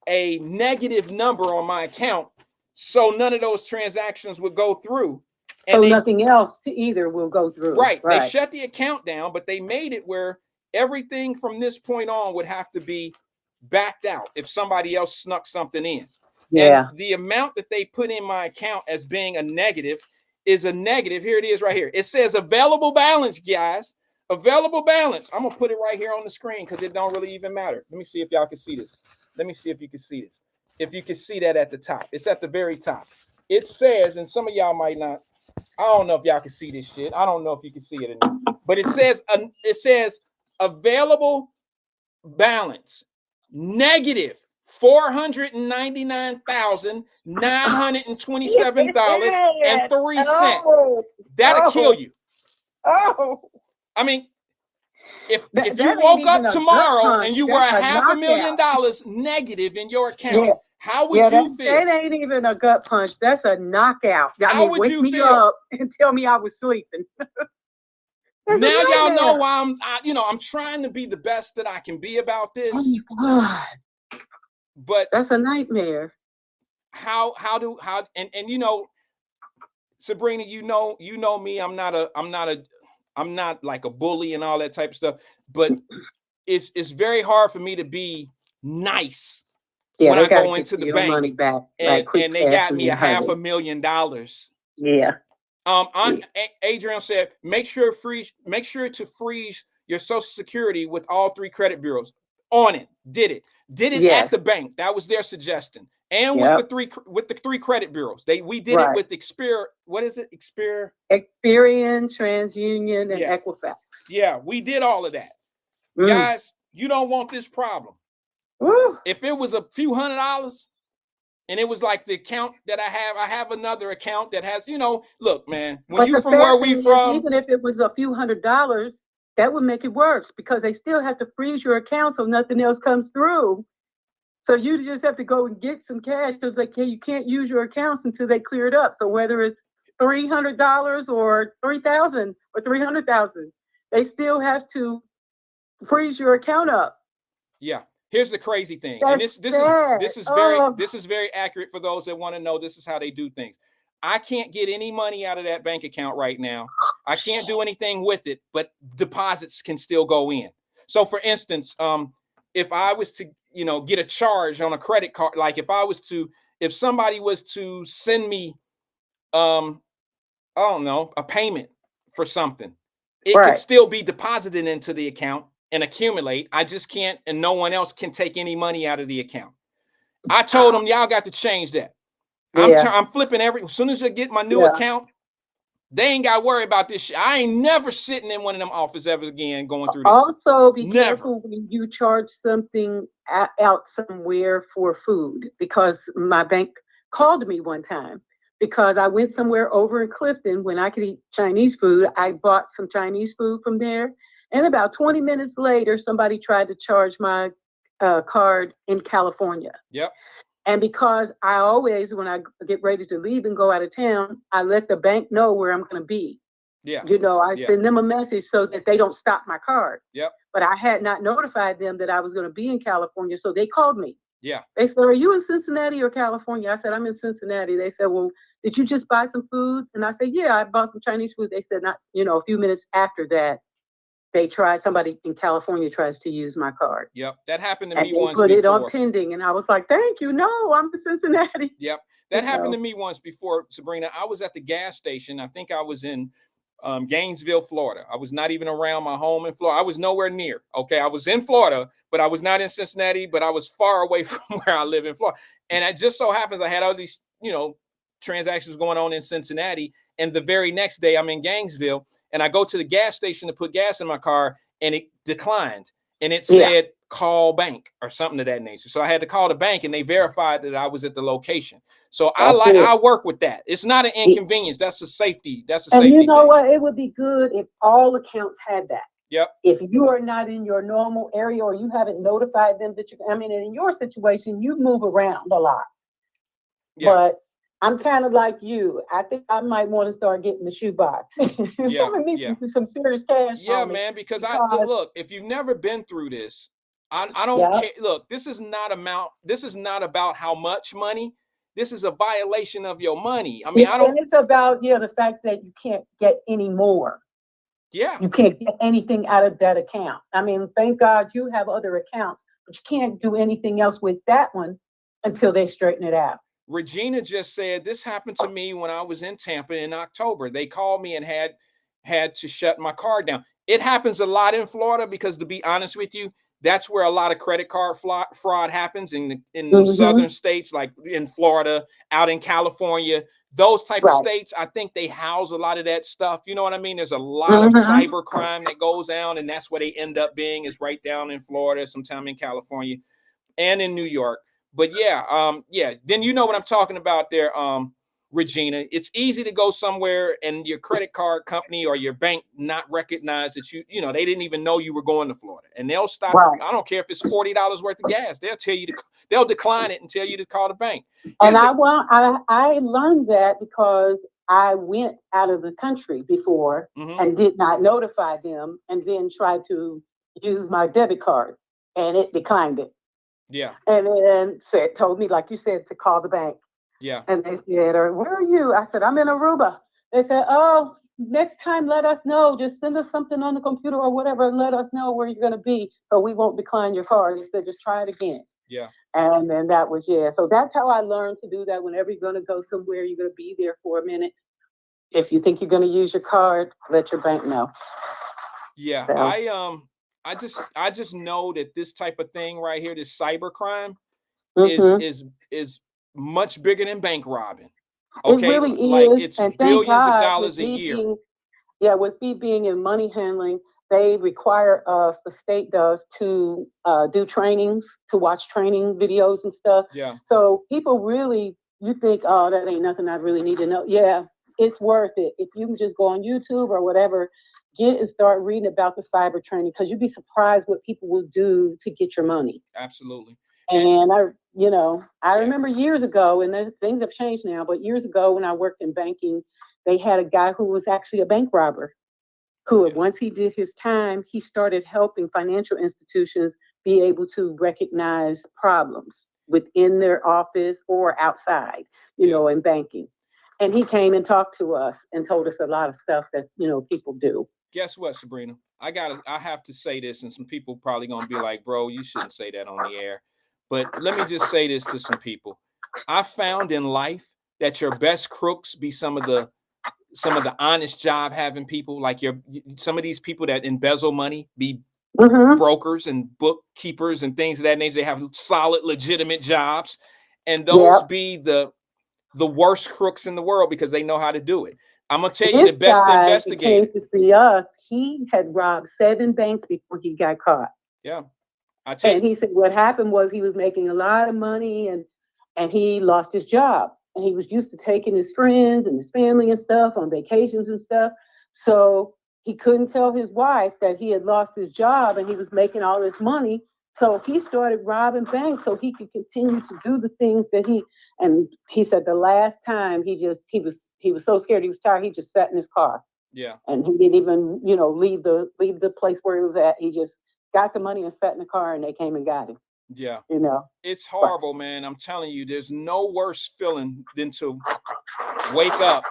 a negative number on my account, so none of those transactions would go through. So nothing else to either will go through. Right. They shut the account down, but they made it where everything from this point on would have to be backed out if somebody else snuck something in. Yeah. And the amount that they put in my account as being a negative is a negative. Here it is right here. It says available balance, guys. Available balance. I'm going to put it right here on the screen because it don't really even matter. Let me see if y'all can see this. Let me see if you can see this. If you can see that at the top. It's at the very top. It says, and some of y'all might not, I don't know if y'all can see this shit. I don't know if you can see it or not. But it says available balance negative $499,927.03. That'll kill you. Oh. I mean, if you woke up tomorrow and you were $500,000 negative in your account, how would you feel? That ain't even a gut punch. That's a knockout. How would you feel? Up and tell me I was sleeping. Now y'all know why I'm trying to be the best that I can be about this. Oh my God. But that's a nightmare. And Sabrina, you know me. I'm not like a bully and all that type of stuff. But it's very hard for me to be nice when I go into the bank money back, and they got me $500,000. Yeah. Adrian said, make sure to freeze your Social Security with all 3 credit bureaus. On it, did it at the bank. That was their suggestion. And with the three credit bureaurs, we did it with Experian. What is it? Experian, TransUnion, and Equifax. Yeah, we did all of that. Guys, you don't want this problem. Woo. If it was a few $100s and it was like the account that I have another account that has, look, man, when you from where we from, even if it was a few $100s, that would make it worse because they still have to freeze your account so nothing else comes through. So you just have to go and get some cash because you can't use your accounts until they clear it up. So whether it's $300 or $3,000 or $300,000, they still have to freeze your account up. Yeah. Here's the crazy thing, and this is very accurate for those that want to know. This is how they do things. I can't get any money out of that bank account right now. I can't do anything with it, but deposits can still go in. So, for instance, if I was to, get a charge on a credit card, like if somebody was to send me, I don't know, a payment for something, it could still be deposited into the account and accumulate. I just can't, and no one else can take any money out of the account. I told them, y'all got to change that. I'm flipping as soon as I get my new account, they ain't got to worry about this shit. I ain't never sitting in one of them offices ever again going through this. Also, be careful when you charge something out somewhere for food, because my bank called me one time because I went somewhere over in Clifton when I could eat Chinese food. I bought some Chinese food from there. And about 20 minutes later, somebody tried to charge my card in California. Yep. And because I always, when I get ready to leave and go out of town, I let the bank know where I'm going to be. Yeah. I send them a message so that they don't stop my card. Yep. But I had not notified them that I was going to be in California. So they called me. Yeah. They said, are you in Cincinnati or California? I said, I'm in Cincinnati. They said, well, did you just buy some food? And I said, yeah, I bought some Chinese food. They said, not, a few minutes after that, somebody in California tries to use my card. Yep. That happened to me once before. Put it on before. pending. And I was like, thank you. No, I'm in Cincinnati. Yep. That happened to me once before, Sabrina. I was at the gas station. I think I was in Gainesville, Florida. I was not even around my home in Florida. I was nowhere near. Okay. I was in Florida, but I was not in Cincinnati, but I was far away from where I live in Florida. And it just so happens I had all these, transactions going on in Cincinnati. And the very next day I'm in Gainesville, and I go to the gas station to put gas in my car, and it declined. And it said, call bank or something of that nature. So I had to call the bank, and they verified that I was at the location. So I work with that. It's not an inconvenience. That's a safety. That's a safety thing. And you know thing. what? It would be good if all accounts had that. Yep. If you are not in your normal area, or you haven't notified them that in your situation, you move around a lot. Yeah. But I'm kind of like you. I think I might want to start getting the shoebox. Yeah. Some serious cash. Yeah, man, because I look, if you've never been through this, I don't care. Look, this is not about how much money. This is a violation of your money. I mean, it's about the fact that you can't get any more. Yeah. You can't get anything out of that account. I mean, thank God you have other accounts, but you can't do anything else with that one until they straighten it out. Regina just said this happened to me when I was in Tampa in October. They called me and had to shut my card down. It happens a lot in Florida because, to be honest with you, that's where a lot of credit card fraud happens in the southern states, like in Florida, out in California. Those type of states, I think they house a lot of that stuff. You know what I mean? There's a lot of cyber crime that goes down, and that's where they end up being, is right down in Florida, sometime in California and in New York. But then you know what I'm talking about there, Regina. It's easy to go somewhere and your credit card company or your bank not recognize that they didn't even know you were going to Florida, and they'll stop. I don't care if it's $40 worth of gas. They'll tell you they'll decline it and tell you to call the bank. And I learned that because I went out of the country before and did not notify them, and then tried to use my debit card, and it declined it. Yeah. And then told me, like you said, to call the bank. Yeah. And they said, where are you? I said, I'm in Aruba. They said, oh, next time let us know. Just send us something on the computer or whatever and let us know where you're going to be, so we won't decline your card. They said, just try it again. Yeah. And then that was, So that's how I learned to do that. Whenever you're going to go somewhere, you're going to be there for a minute. If you think you're going to use your card, let your bank know. Yeah. So. I just know that this type of thing right here, this cyber crime, is much bigger than bank robbing. Okay, it really is. It's billions of dollars a year. With me being in money handling, they require us, the state does, to do trainings, to watch training videos and stuff. Yeah. So people really, you think, oh, that ain't nothing I really need to know. Yeah, it's worth it. If you can just go on YouTube or whatever, get and start reading about the cyber training, because you'd be surprised what people will do to get your money. Absolutely. And I remember years ago, and things have changed now, but years ago when I worked in banking, they had a guy who was actually a bank robber, who once he did his time, he started helping financial institutions be able to recognize problems within their office or outside, in banking. And he came and talked to us and told us a lot of stuff that, people do. Guess what, Sabrina? I have to say this, and some people probably going to be like, bro, you shouldn't say that on the air. But let me just say this to some people. I found in life that your best crooks be some of the honest job having people, like some of these people that embezzle money be brokers and bookkeepers and things of that nature. They have solid, legitimate jobs, and those be the worst crooks in the world because they know how to do it. I'm gonna tell you, the best investigator came to see us. He had robbed 7 banks before he got caught. Yeah. And he said what happened was he was making a lot of money and he lost his job. And he was used to taking his friends and his family and stuff on vacations and stuff. So he couldn't tell his wife that he had lost his job and he was making all this money. So he started robbing banks so he could continue to do the things that he said the last time he was so scared, he was tired, he just sat in his car. Yeah. And he didn't even, leave the place where he was at. He just got the money and sat in the car, and they came and got him. Yeah. It's horrible, man. I'm telling you, there's no worse feeling than to wake up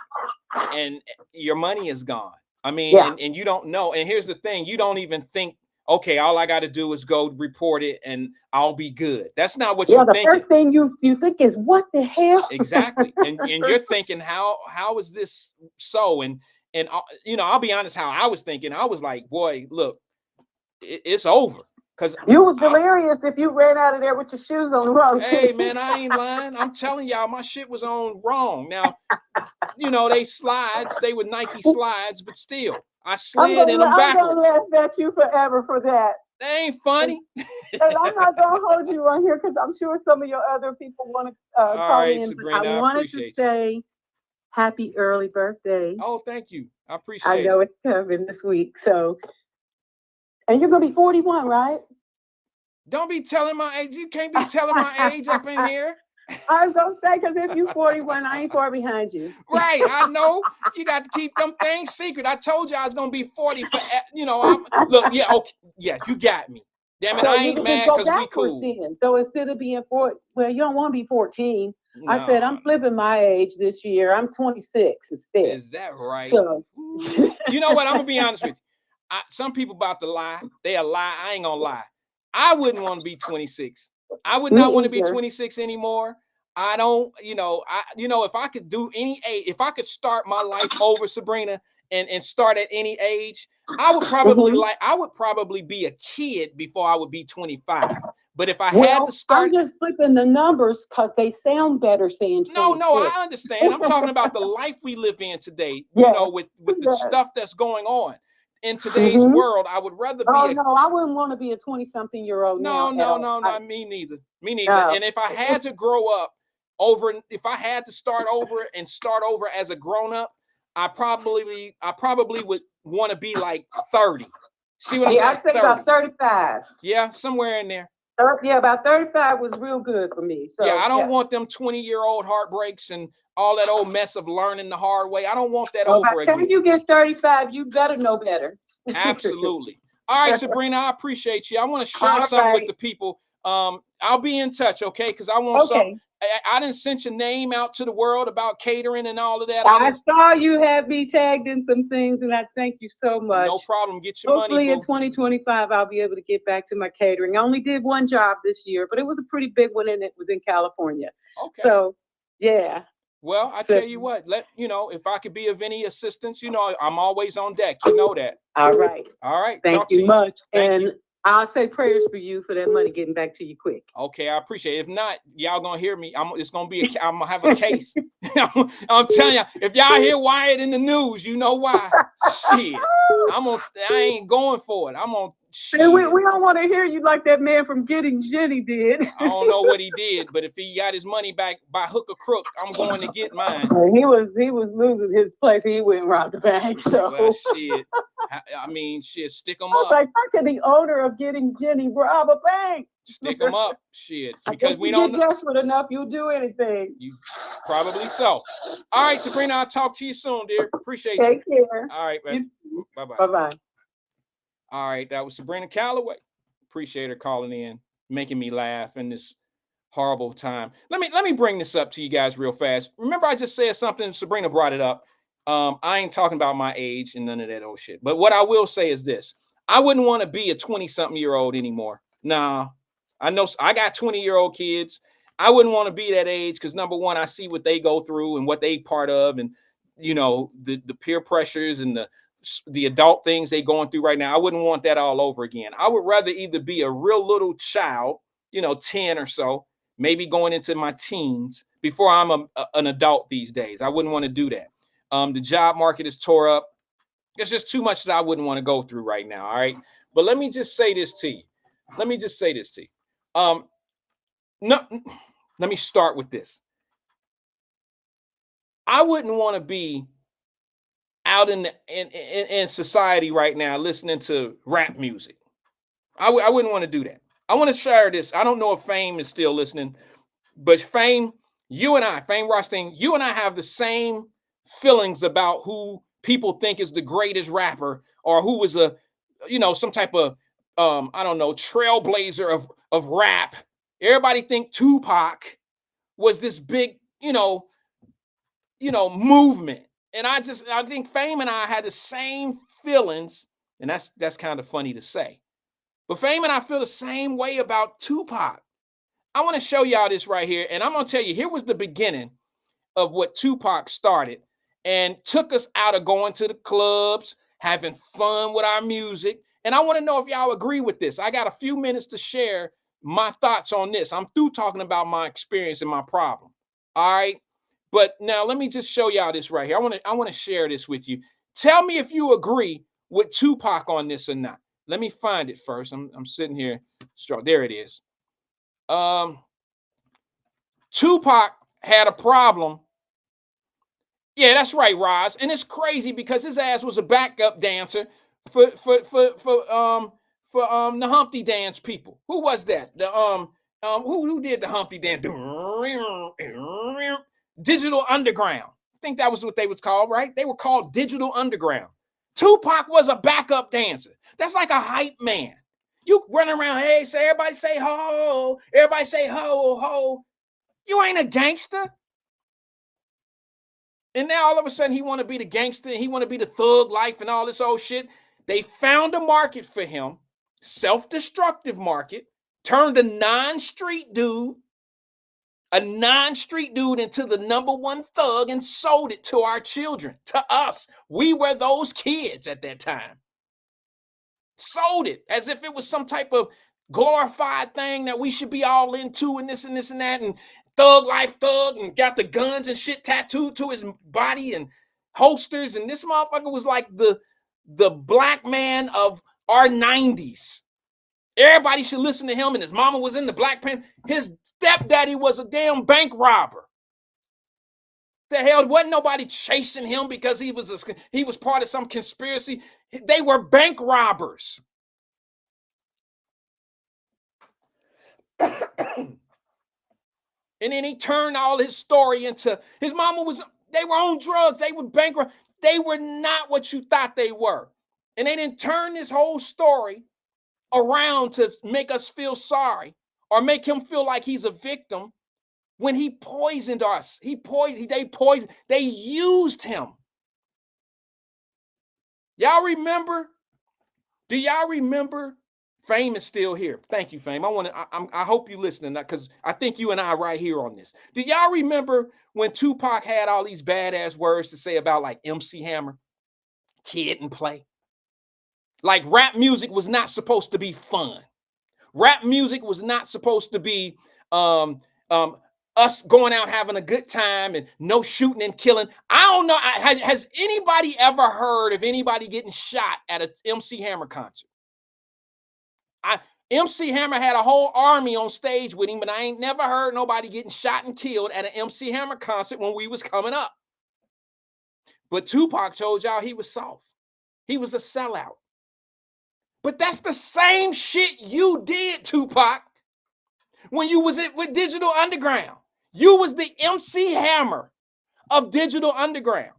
and your money is gone. I mean, and you don't know. And here's the thing, you don't even think, okay, all I got to do is go report it and I'll be good. That's not what you're thinking. The first thing you think is, what the hell? Exactly. And you're thinking, how is this so? And I'll be honest, how I was thinking, I was like, boy, look, it's over. Because you was delirious if you ran out of there with your shoes on the wrong. Hey man, I ain't lying. I'm telling y'all, my shit was on wrong. Now, they slides, they were Nike slides, but still, I slid in them backwards. I'm gonna laugh at you forever for that. That ain't funny. And I'm not gonna hold you on here because I'm sure some of your other people want to call in. Sabrina, I wanted to say happy early birthday. Oh, thank you. I appreciate it. I know it's coming this week. So, and you're gonna be 41, right? Don't be telling my age. You can't be telling my age up in here. I was gonna say, because if you're 41, I ain't far behind you. Right, I know. You got to keep them things secret. I told you I was gonna be 40 for. Look, yeah, okay, yeah, you got me. Damn it, so I ain't mad because we cool. Then. So instead of being 4, well, you don't want to be 14. No, I said I'm flipping my age this year. I'm 26 instead. Is that right? So, you know what? I'm gonna be honest with you. Some people about to lie. They'll lie. I ain't gonna lie. I wouldn't want to be 26. I would not want to be 26 anymore. I don't, if I could do any age, if I could start my life over, Sabrina, and start at any age, I would probably be a kid before I would be 25. But if I had to start, I'm just flipping the numbers because they sound better saying 26. No, I understand. I'm talking about the life we live in today, with the stuff that's going on. In today's world, I would rather be. I wouldn't want to be a 20-something-year-old. No, me neither. Me neither. And if I had to grow up if I had to start over as a grown up, I probably would want to be like 30. See what I'm saying? I'd say 30. About 35. Yeah, somewhere in there. Yeah, about 35 was real good for me. So yeah, I don't want them 20-year-old heartbreaks and all that old mess of learning the hard way. I don't want that over again. By the time you get 35, you better know better. Absolutely. All right, Sabrina, I appreciate you. I want to share something with the people. I'll be in touch, okay? Because I want some. I didn't send your name out to the world about catering and all of that. I saw you had me tagged in some things, and I thank you so much. No problem. Get your money. Hopefully in 2025, I'll be able to get back to my catering. I only did one job this year, but it was a pretty big one, and it was in California. Okay. So, yeah. Well, I tell you what, if I could be of any assistance, I'm always on deck. You know that. All right. Thank you much. Thank you. I'll say prayers for you for that money getting back to you quick. Okay, I appreciate it. If not, y'all gonna hear me. I'm gonna have a case. I'm telling you, if y'all hear Wyatt in the news, you know why. Shit, I ain't going for it. I'm on. Hey, we don't want to hear you like that man from Getting Jenny did. I don't know what he did, but if he got his money back by hook or crook, I'm going to get mine. He was losing his place. He went and robbed the bank. So well, shit. I mean, shit. Stick them up. Like, how can the owner of Getting Jenny rob a bank? Stick them up, shit. Because we don't. If you get desperate enough, you'll do anything. You probably so. All right, Sabrina. I'll talk to you soon, dear. Appreciate you. Take care. All right, man. Bye bye. Bye bye. All right, that was Sabrina Calloway. Appreciate her calling in, making me laugh in this horrible time. Let me bring this up to you guys real fast. Remember, I just said something. Sabrina brought it up. I ain't talking about my age and none of that old shit. But what I will say is this: I wouldn't want to be a 20-something-year-old anymore. Nah, I know I got 20-year-old kids. I wouldn't want to be that age because number one, I see what they go through and what they part of, and the peer pressures and the adult things they going through right now. I wouldn't want that all over again. I would rather either be a real little child, 10 or so, maybe going into my teens before I'm an adult these days. I wouldn't want to do that. The job market is tore up. There's just too much that I wouldn't want to go through right now. All right. But let me just say this to you. Let me start with this. I wouldn't want to be out in society right now listening to rap music. I wouldn't want to do that. I want to share this. I don't know if Fame is still listening, but Fame Rothstein, you and I have the same feelings about who people think is the greatest rapper or who was some type of I don't know, trailblazer of rap. Everybody think Tupac was this big, movement. And I think Fame and I had the same feelings, and that's kind of funny to say. But Fame and I feel the same way about Tupac. I want to show y'all this right here, and I'm going to tell you, here was the beginning of what Tupac started and took us out of going to the clubs, having fun with our music, And I want to know if y'all agree with this. I got a few minutes to share my thoughts on this. I'm through talking about my experience and my problem. All right. But now let me just show y'all this right here. I want to share this with you. Tell me if you agree with Tupac on this or not. Let me find it first. I'm sitting here. There it is. Tupac had a problem. Yeah, that's right, Roz. And it's crazy because his ass was a backup dancer for the Humpty Dance people. Who was that? The who did the Humpty Dance? Digital Underground. I think that was what they was called, right? They were called Digital Underground. Tupac was a backup dancer. That's like a hype man. You run around, hey, say everybody say ho, everybody say ho, ho. You ain't a gangster. And now all of a sudden he want to be the gangster, he want to be the thug life and all this old shit. They found a market for him, self-destructive market, turned a non-street dude into the #1 thug and sold it to our children, to us. We were those kids at that time. Sold it as if it was some type of glorified thing that we should be all into and this and this and that, and thug life thug, and got the guns and shit tattooed to his body and holsters. And this motherfucker was like the black man of our 90s. Everybody should listen to him, and his mama was in the Black Panther. His stepdaddy was a damn bank robber. The hell, wasn't nobody chasing him because he was part of some conspiracy. They were bank robbers. And then he turned all his story into his mama they were on drugs. They were bankrupt. They were not what you thought they were. And they didn't turn this whole story around to make us feel sorry or make him feel like he's a victim when he poisoned us. They used him. Y'all remember? Do y'all remember? Fame is still here. Thank you, Fame. I hope you listening, because I think you and I are right here on this. Do y'all remember when Tupac had all these badass words to say about like MC Hammer, Kid and Play? Like rap music was not supposed to be fun. Rap music was not supposed to be us going out having a good time and no shooting and killing. I don't know. Has anybody ever heard of anybody getting shot at an MC Hammer concert? MC Hammer had a whole army on stage with him, but I ain't never heard nobody getting shot and killed at an MC Hammer concert when we was coming up. But Tupac told y'all he was soft. He was a sellout. But that's the same shit you did, Tupac, when you was with Digital Underground. You was the MC Hammer of Digital Underground.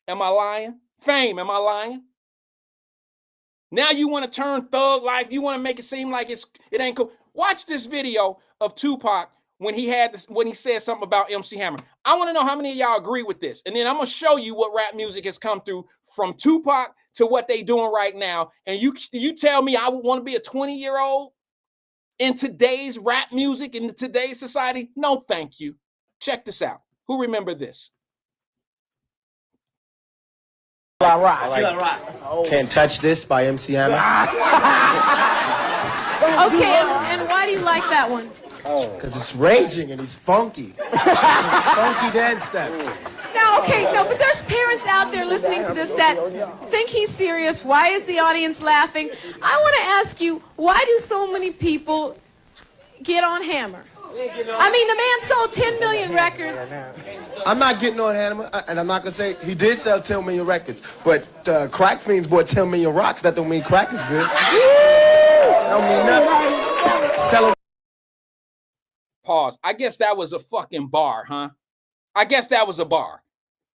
Am I lying? Fame, am I lying? Now you want to turn thug life. You want to make it seem like it ain't cool. Watch this video of Tupac when he said something about MC Hammer. I want to know how many of y'all agree with this. And then I'm going to show you what rap music has come through from Tupac to what they doing right now. And you tell me I would want to be a 20-year-old in today's rap music, in today's society? No, thank you. Check this out. Who remember this? Can't Touch This by MC Hammer. Okay, and why do you like that one? Because it's raging and he's funky. Funky dance steps. Now, okay, no, but there's parents out there listening to this that think he's serious. Why is the audience laughing? I want to ask you, why do so many people get on Hammer? I mean, the man sold 10 million records. I'm not getting on Hammer, and I'm not going to say he did sell 10 million records, but crack fiends bought 10 million rocks. That don't mean crack is good. That don't mean nothing. Sell. Pause. I guess that was a fucking bar, huh? I guess that was a bar.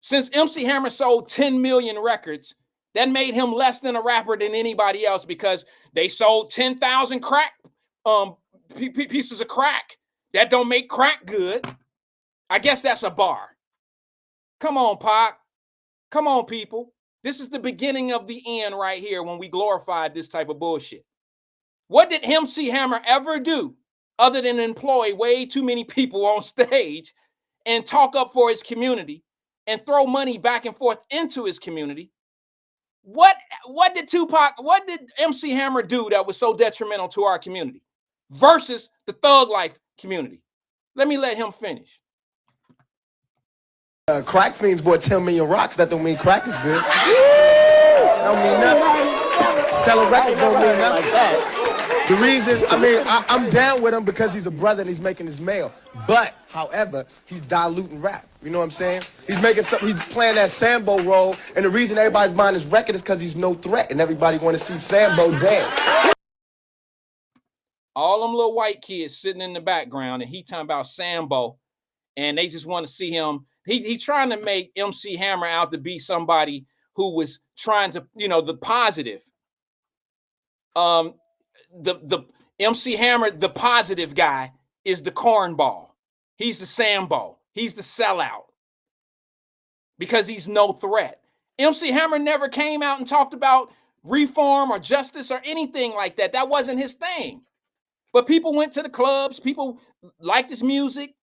Since MC Hammer sold 10 million records, that made him less than a rapper than anybody else because they sold 10,000 crack pieces of crack. That don't make crack good. I guess that's a bar. Come on, Pac. Come on, people. This is the beginning of the end right here when we glorified this type of bullshit. What did MC Hammer ever do other than employ way too many people on stage and talk up for his community and throw money back and forth into his community What did MC Hammer do that was so detrimental to our community versus the thug life community? Let him finish. Crack fiends bought 10 million rocks. That don't mean crack is good. That don't mean nothing. Selling records don't mean nothing. The reason, I'm down with him because he's a brother and he's making his mail. But, however, he's diluting rap. You know what I'm saying? He's playing that Sambo role, and the reason everybody's buying his record is because he's no threat, and everybody want to see Sambo dance. All them little white kids sitting in the background, and he talking about Sambo, and they just want to see him. He's trying to make MC Hammer out to be somebody who was trying to, the positive. The MC Hammer, the positive guy, is the cornball. He's the Sambo. He's the sellout. Because he's no threat. MC Hammer never came out and talked about reform or justice or anything like that. That wasn't his thing. But people went to the clubs. People liked his music.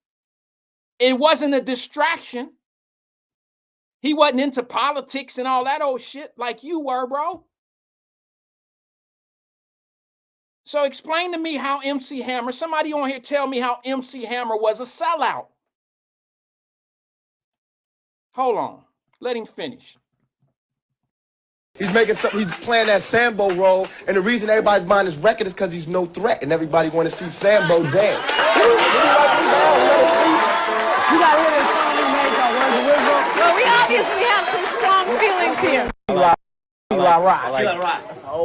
It wasn't a distraction. He wasn't into politics and all that old shit like you were, bro. So explain to me how MC Hammer, somebody on here tell me how MC Hammer was a sellout. Hold on. Let him finish. He's playing that Sambo role, and the reason everybody's buying his record is because he's no threat, and everybody want to see Sambo dance. You gotta hear this song we made called Words of Wisdom. Well, we obviously have some strong feelings here. Rock.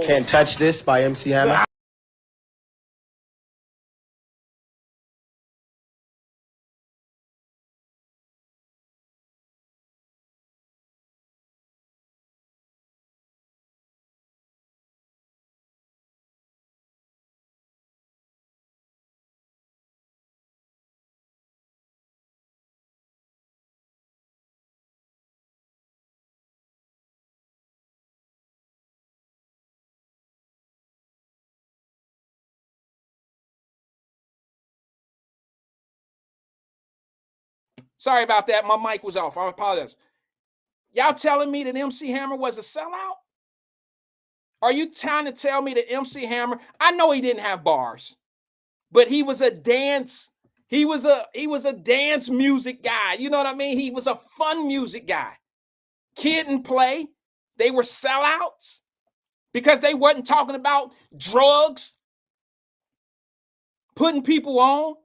Can't Touch This by MC Hammer. Sorry about that. My mic was off. I apologize. Y'all telling me that MC Hammer was a sellout? Are you trying to tell me that MC Hammer, I know he didn't have bars, but he was a dance, he was a dance music guy. You know what I mean? He was a fun music guy. Kid and Play, they were sellouts because they wasn't talking about drugs, putting people on.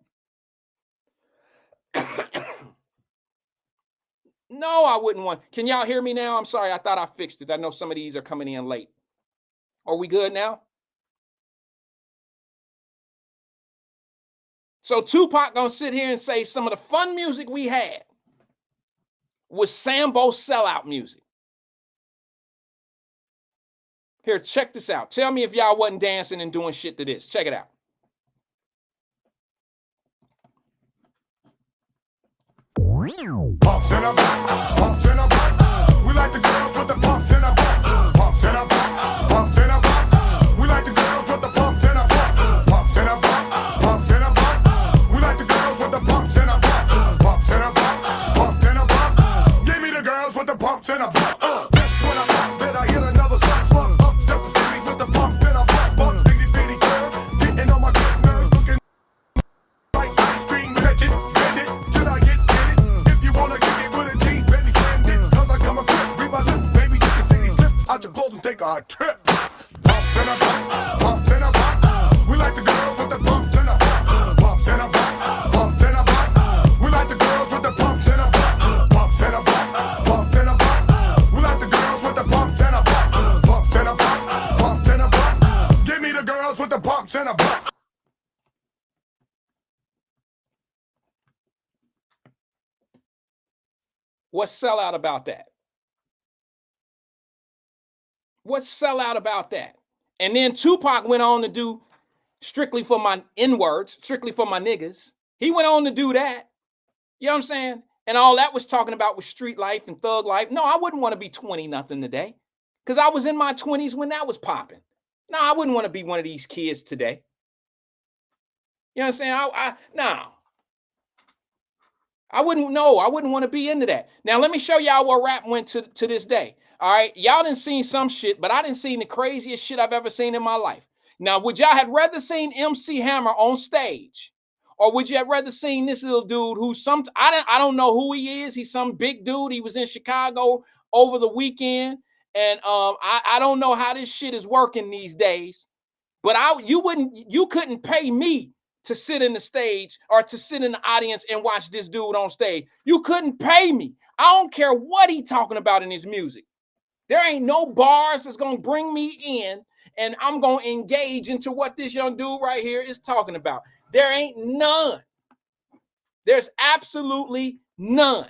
No, I wouldn't want. Can y'all hear me now? I'm sorry. I thought I fixed it. I know some of these are coming in late. Are we good now? So Tupac gonna sit here and say some of the fun music we had was Sambo sellout music. Here, check this out. Tell me if y'all wasn't dancing and doing shit to this. Check it out. Pumps in a back, pumps in a back. We like the girls with the pumps in a back. Pumps in a back, pumps in a back. We like the girls with the pumps in a back. Pumps in a back, pumps in a back. We like the girls with the pumps in a back. Pumps in a back, pumps in a back. Give me the girls with the pumps in a back. That's when I pop that I hit another slap. Up just to see me with the pump in a back. Bump, bitty bitty girl, getting on my good nerves, looking like ice cream, catch it, bend it, till I get in it. If you wanna give me with a G, baby, stand it. Cause I come a grip, read my lips, baby, you can see me slip out your clothes and take a trip. Pumps in a back, pumps in a back. We like the girls with the pumps in a back. Pumps in a back, pumps in a back. We like the girls with the pumps in a back. Pumps in a back, pumps in a back. We like the girls with the pumps in a back. Pumps in a back, pumps in a back. Give me the girls with the pumps in a back. What's sellout about that? What's sellout about that? And then Tupac went on to do Strictly for My N-words, Strictly for My Niggas. He went on to do that. You know what I'm saying? And all that was talking about was street life and thug life. No, I wouldn't want to be 20 nothing today because I was in my 20s when that was popping. No, I wouldn't want to be one of these kids today. You know what I'm saying? No. I wouldn't want to be into that. Now, let me show y'all where rap went to this day. All right, y'all done seen some shit, but I done seen the craziest shit I've ever seen in my life. Now, would y'all have rather seen MC Hammer on stage, or would you have rather seen this little dude who's I don't know who he is. He's some big dude. He was in Chicago over the weekend, and I don't know how this shit is working these days. But you couldn't pay me to sit in the stage or to sit in the audience and watch this dude on stage. You couldn't pay me. I don't care what he talking about in his music. There ain't no bars that's going to bring me in and I'm going to engage into what this young dude right here is talking about. There ain't none. There's absolutely none.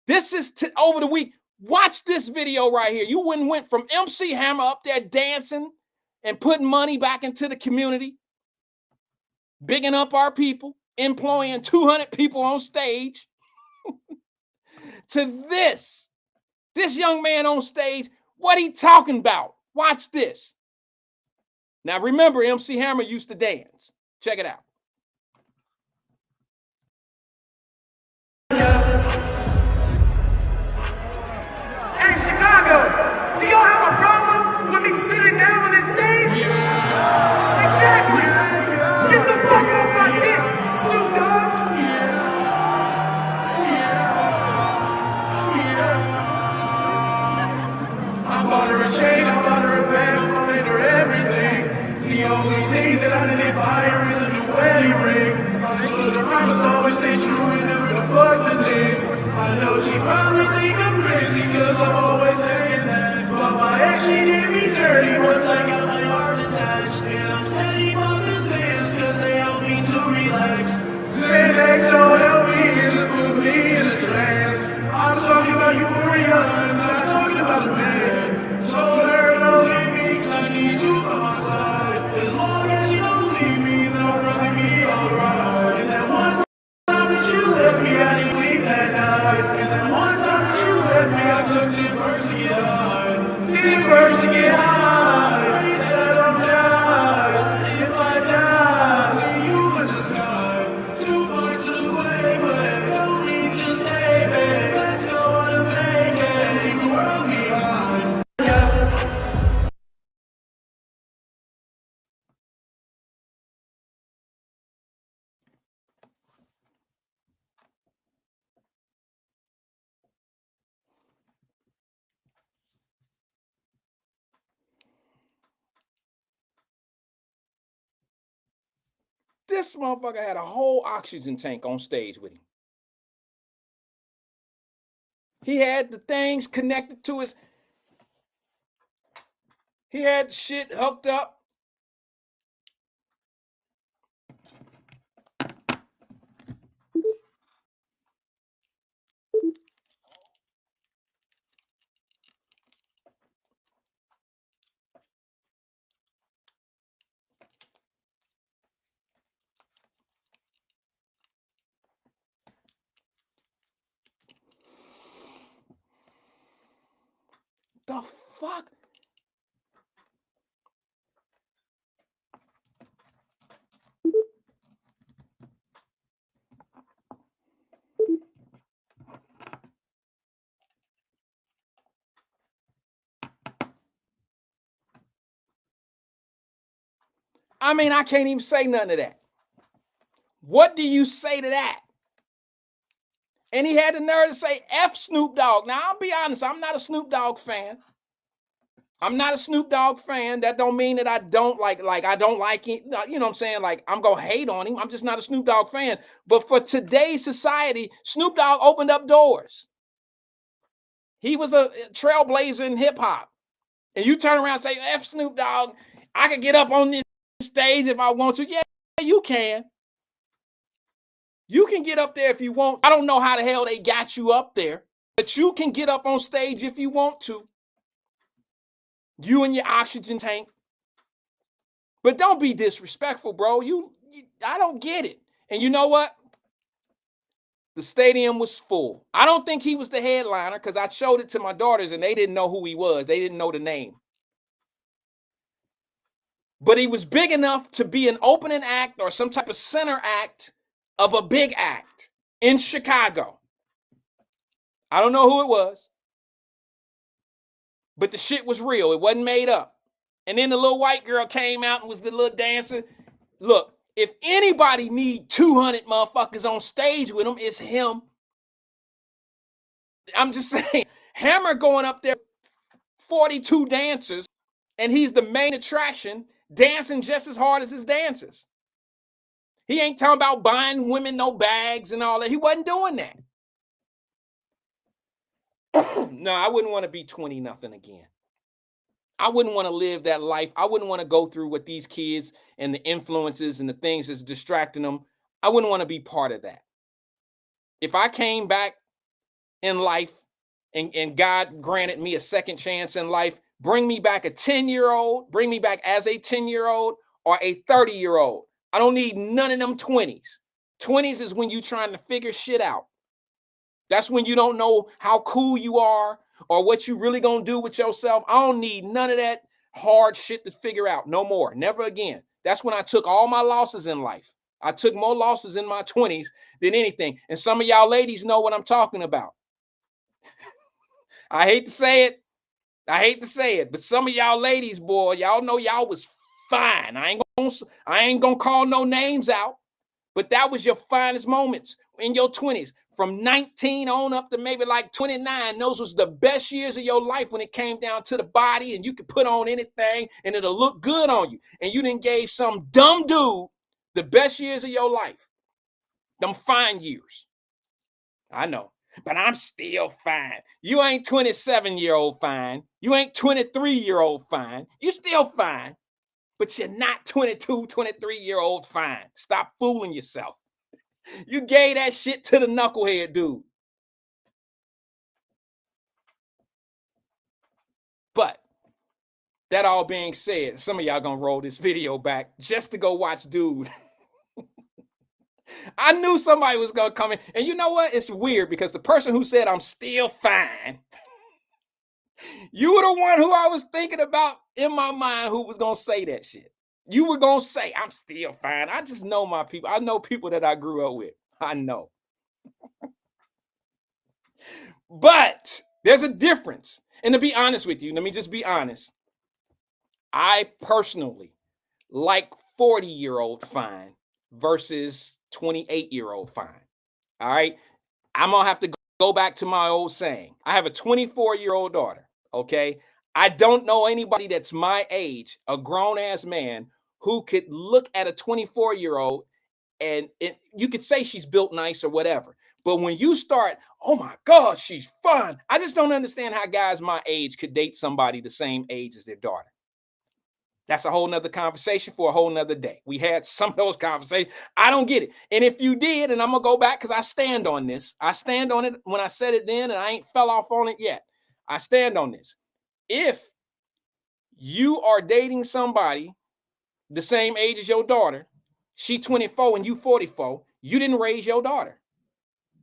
This is over the week. Watch this video right here. You went from MC Hammer up there dancing and putting money back into the community, bigging up our people, employing 200 people on stage, to this young man on stage. What he talking about? Watch this. Now remember, MC Hammer used to dance. Check it out. Hey, Chicago, do y'all have a problem with me sitting down on this stage? Yeah. Exactly. Get the fuck off my dick, Snoop Dogg. I bought her a chain, I bought her a bag, I made her everything. The only thing that I didn't buy her is a new wedding ring. I told her to promise always stay true and never to fuck the team. I know she probably think I'm crazy cause I'm always saying that. But my ex, she did me dirty once I got my heart attached. And I'm steady on the Zans cause they help me to relax. Xanax don't help me, it just put me in a trance. I'm talking about euphoria, I'm not talking about a man. Told her don't leave me cause I need you by my side. As long as you don't leave me, then I'll probably be alright. And that one time that you left me, I didn't sleep that night. And that one time that you left me, I took 10 perks to get high. 10 perks to get high. Pray that I don't die. If I die, see you in the sky. 2 points to the play. Don't leave, just stay, babe. Let's go on a vacay. Leave the world behind. This motherfucker had a whole oxygen tank on stage with him. He had the things connected to his. He had shit hooked up. The fuck? I mean, I can't even say none of that. What do you say to that? And he had the nerve to say F Snoop Dogg. Now, I'll be honest, I'm not a Snoop Dogg fan. I'm not a Snoop Dogg fan. That don't mean that I don't like I don't like it. You know what I'm saying? Like, I'm going to hate on him. I'm just not a Snoop Dogg fan. But for today's society, Snoop Dogg opened up doors. He was a trailblazer in hip hop. And you turn around and say, F Snoop Dogg, I could get up on this stage if I want to. Yeah, you can. You can get up there if you want. I don't know how the hell they got you up there, but you can get up on stage if you want to. You and your oxygen tank. But don't be disrespectful, bro. I don't get it. And you know what? The stadium was full. I don't think he was the headliner because I showed it to my daughters and they didn't know who he was. They didn't know the name. But he was big enough to be an opening act or some type of center act of a big act in Chicago. I don't know who it was. but the shit was real. It wasn't made up. And then the little white girl came out and was the little dancer. Look, if anybody need 200 motherfuckers on stage with him, it's him. I'm just saying, Hammer going up there, 42 dancers, and he's the main attraction, dancing just as hard as his dancers. He ain't talking about buying women no bags and all that. He wasn't doing that. No, I wouldn't want to be 20 nothing again. I wouldn't want to live that life. I wouldn't want to go through what these kids and the influences and the things that's distracting them. I wouldn't want to be part of that. If I came back in life and God granted me a second chance in life, bring me back a 10-year-old, bring me back as a 10-year-old or a 30-year-old. I don't need none of them 20s. 20s is when you're trying to figure shit out. That's when you don't know how cool you are or what you really gonna do with yourself. I don't need none of that hard shit to figure out. No more. Never again. That's when I took all my losses in life. I took more losses in my 20s than anything. And some of y'all ladies know what I'm talking about. I hate to say it. But some of y'all ladies, boy, y'all know y'all was fine. I ain't gonna call no names out, but that was your finest moments in your 20s. From 19 on up to maybe like 29, those was the best years of your life when it came down to the body and you could put on anything and it'll look good on you. And you done gave some dumb dude the best years of your life. Them fine years. I know, but I'm still fine. You ain't 27-year-old fine. You ain't 23-year-old fine. You still fine, but you're not 22, 23-year-old fine. Stop fooling yourself. You gave that shit to the knucklehead dude. But that all being said, some of y'all gonna roll this video back just to go watch dude. I knew somebody was gonna come in. And you know what? It's weird because the person who said I'm still fine, you were the one who I was thinking about in my mind who was gonna say that shit. You were gonna say I'm still fine. I just know my people. I know people that I grew up with. I know. But there's a difference. And to be honest with you, let me just be honest. I personally like 40-year-old fine versus 28-year-old fine. All right. I'm going to have to go back to my old saying. I have a 24-year-old daughter. Okay. I don't know anybody that's my age, a grown-ass man, who could look at a 24-year-old and you could say she's built nice or whatever. But when you start, oh my God, she's fun. I just don't understand how guys my age could date somebody the same age as their daughter. That's a whole nother conversation for a whole nother day. We had some of those conversations. I don't get it. And if you did, and I'm going to go back because I stand on this. I stand on it when I said it then, and I ain't fell off on it yet. I stand on this. If you are dating somebody the same age as your daughter, she 24 and you 44, you didn't raise your daughter.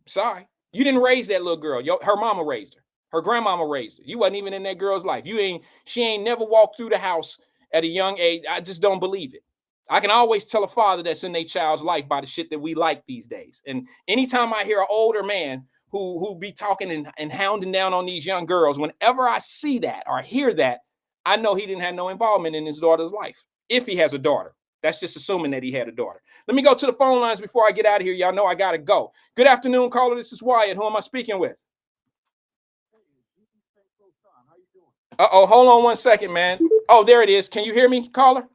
Sorry. You didn't raise that little girl. Her mama raised her. Her grandmama raised her. You wasn't even in that girl's life. She ain't never walked through the house at a young age. I just don't believe it. I can always tell a father that's in their child's life by the shit that we like these days. And anytime I hear an older man who be talking and hounding down on these young girls, whenever I see that or hear that, I know he didn't have no involvement in his daughter's life. If he has a daughter. That's just assuming that he had a daughter. Let me go to the phone lines before I get out of here. Y'all know I got to go. Good afternoon, caller. This is Wyatt. Who am I speaking with? Uh-oh, hold on one second, man. Oh, there it is. Can you hear me, caller?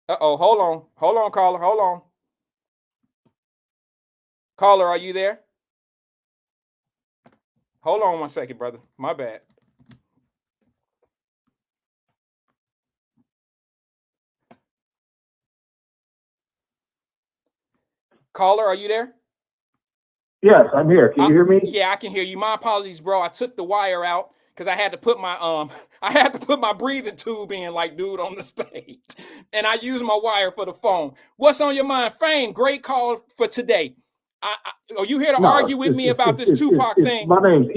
Uh-oh, hold on. Hold on, caller. Hold on. Caller, are you there? Hold on one second, brother. My bad. Caller, are you there? Yes, I'm here. Can you hear me? Yeah, I can hear you. My apologies, bro. I took the wire out because I had to put my breathing tube in like dude on the stage. And I used my wire for the phone. What's on your mind? Fame, great call for today. Are you here to argue with me about this Tupac thing? My name's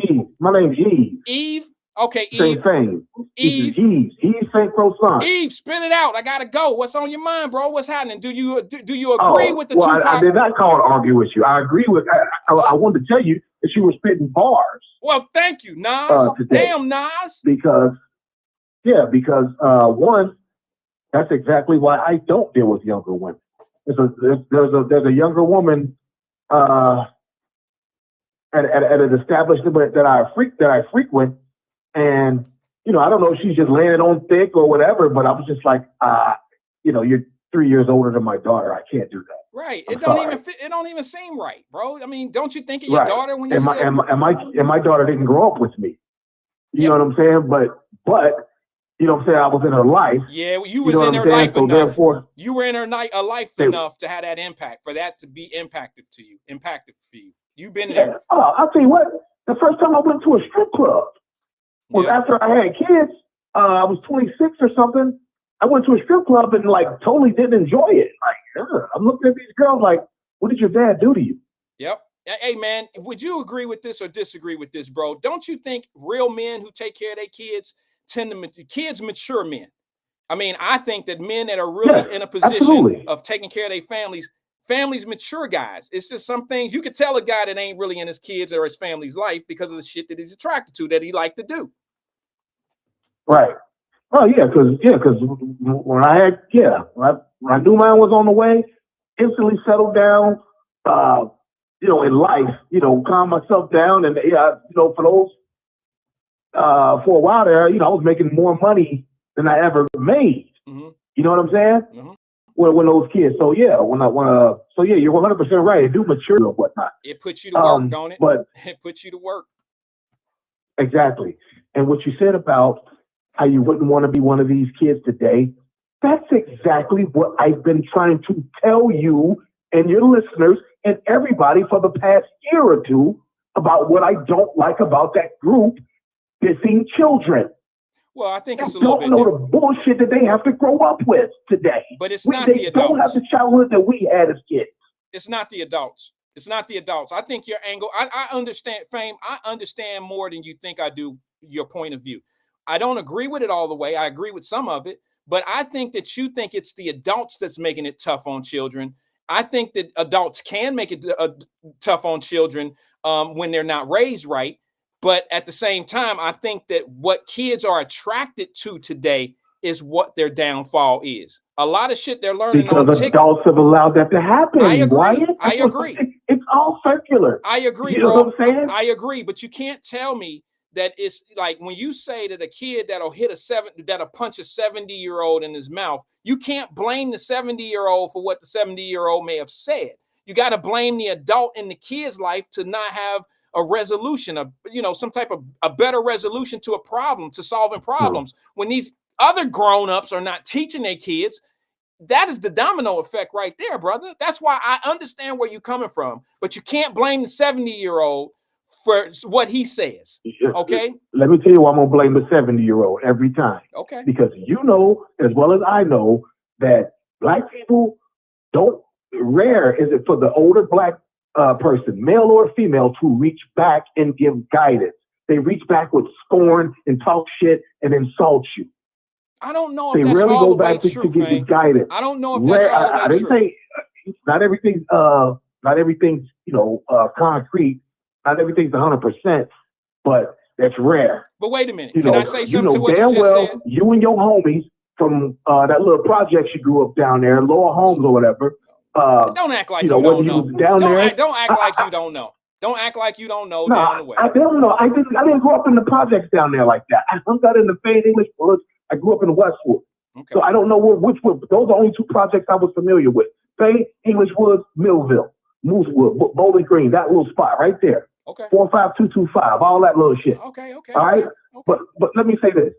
Eve. Eve? Okay, Eve. Fame. Eve. Eve St. Croissant. Eve, spit it out. I gotta go. What's on your mind, bro? What's happening? Do you agree with the Tupac? I did not call to argue with you. I agree with. I wanted to tell you that you were spitting bars. Well, thank you, Nas. Today. Damn, Nas. Because one, that's exactly why I don't deal with younger women. There's a younger woman at an establishment that I frequent, and I don't know if she's just laying it on thick or whatever, but I was just like, you're 3 years older than my daughter. I can't do that. Right. It don't even seem right, bro. I mean, don't you think of your daughter when you and my daughter didn't grow up with me. You know what I'm saying? But you know what I'm saying, I was in her life. Yeah, well, you was in her life so enough. Therefore, you were in her life enough to have that impact, for that to be impactful for you. You've been there. I'll tell you what, the first time I went to a strip club was after I had kids. I was 26 or something. I went to a strip club and totally didn't enjoy it. I'm looking at these girls like, what did your dad do to you? Yep. Hey man, would you agree with this or disagree with this, bro? Don't you think real men who take care of their kids kids mature men? I mean, I think that men that are really in a position of taking care of their families mature guys. It's just some things you could tell a guy that ain't really in his kids or his family's life because of the shit that he's attracted to, that he like to do. Right. Oh yeah, because when I knew mine was on the way, instantly settled down, in life, calm myself down, and for those, for a while there, I was making more money than I ever made. Mm-hmm. You know what I'm saying? Mm-hmm. When those kids, so yeah, you're 100% right. It do mature and whatnot. It puts you to work, don't it? But it puts you to work. Exactly. And what you said about how you wouldn't want to be one of these kids today, that's exactly what I've been trying to tell you and your listeners and everybody for the past year or two about what I don't like about that group dissing children. Well, I think it's a little bit different. Don't know the bullshit that they have to grow up with today. But it's not the adults. They don't have the childhood that we had as kids. It's not the adults. It's not the adults. I think your angle, I understand, Fame. I understand more than you think I do your point of view. I don't agree with it all the way. I agree with some of it, but I think that you think it's the adults that's making it tough on children. I think that adults can make it tough on children when they're not raised right. But at the same time, I think that what kids are attracted to today is what their downfall is. A lot of shit they're learning because on TikTok. Adults have allowed that to happen. I agree. Wyatt. I agree. It's all circular. I agree, you know bro. What I'm saying? I agree, but you can't tell me that it's like when you say that a kid that'll punch a 70-year-old in his mouth, you can't blame the 70-year-old for what the 70-year-old may have said. You got to blame the adult in the kid's life to not have a resolution, some type of a better resolution to a problem, to solving problems. When these other grown-ups are not teaching their kids, that is the domino effect right there, brother. That's why I understand where you're coming from, but you can't blame the 70-year-old for what he says. Okay. Let me tell you why I'm gonna blame the 70-year-old every time. Okay. Because you know as well as I know that black people rare is it for the older black person, male or female, to reach back and give guidance. They reach back with scorn and talk shit and insult you. I don't know if they that's really all go the way back true, to give you guidance. I don't know if that's all the way I didn't true. say not everything's concrete. Not everything's 100%, but that's rare. But wait a minute. Can I say something to what damn you just well, said? You and your homies from that little project you grew up down there, Lower Homes or whatever. Don't act like you don't know. Don't act like you don't know. Don't act like you don't know down the way. I don't know. I didn't grow up in the projects down there like that. I hung out in the Fayette English Woods. I grew up in Westwood. Okay. So I don't know which one. Those are the only two projects I was familiar with. Fayette, English Woods, Millville, Moosewood, Bowling Green, that little spot right there. Okay. 45225, all that little shit. Okay. All right. Okay. But let me say this.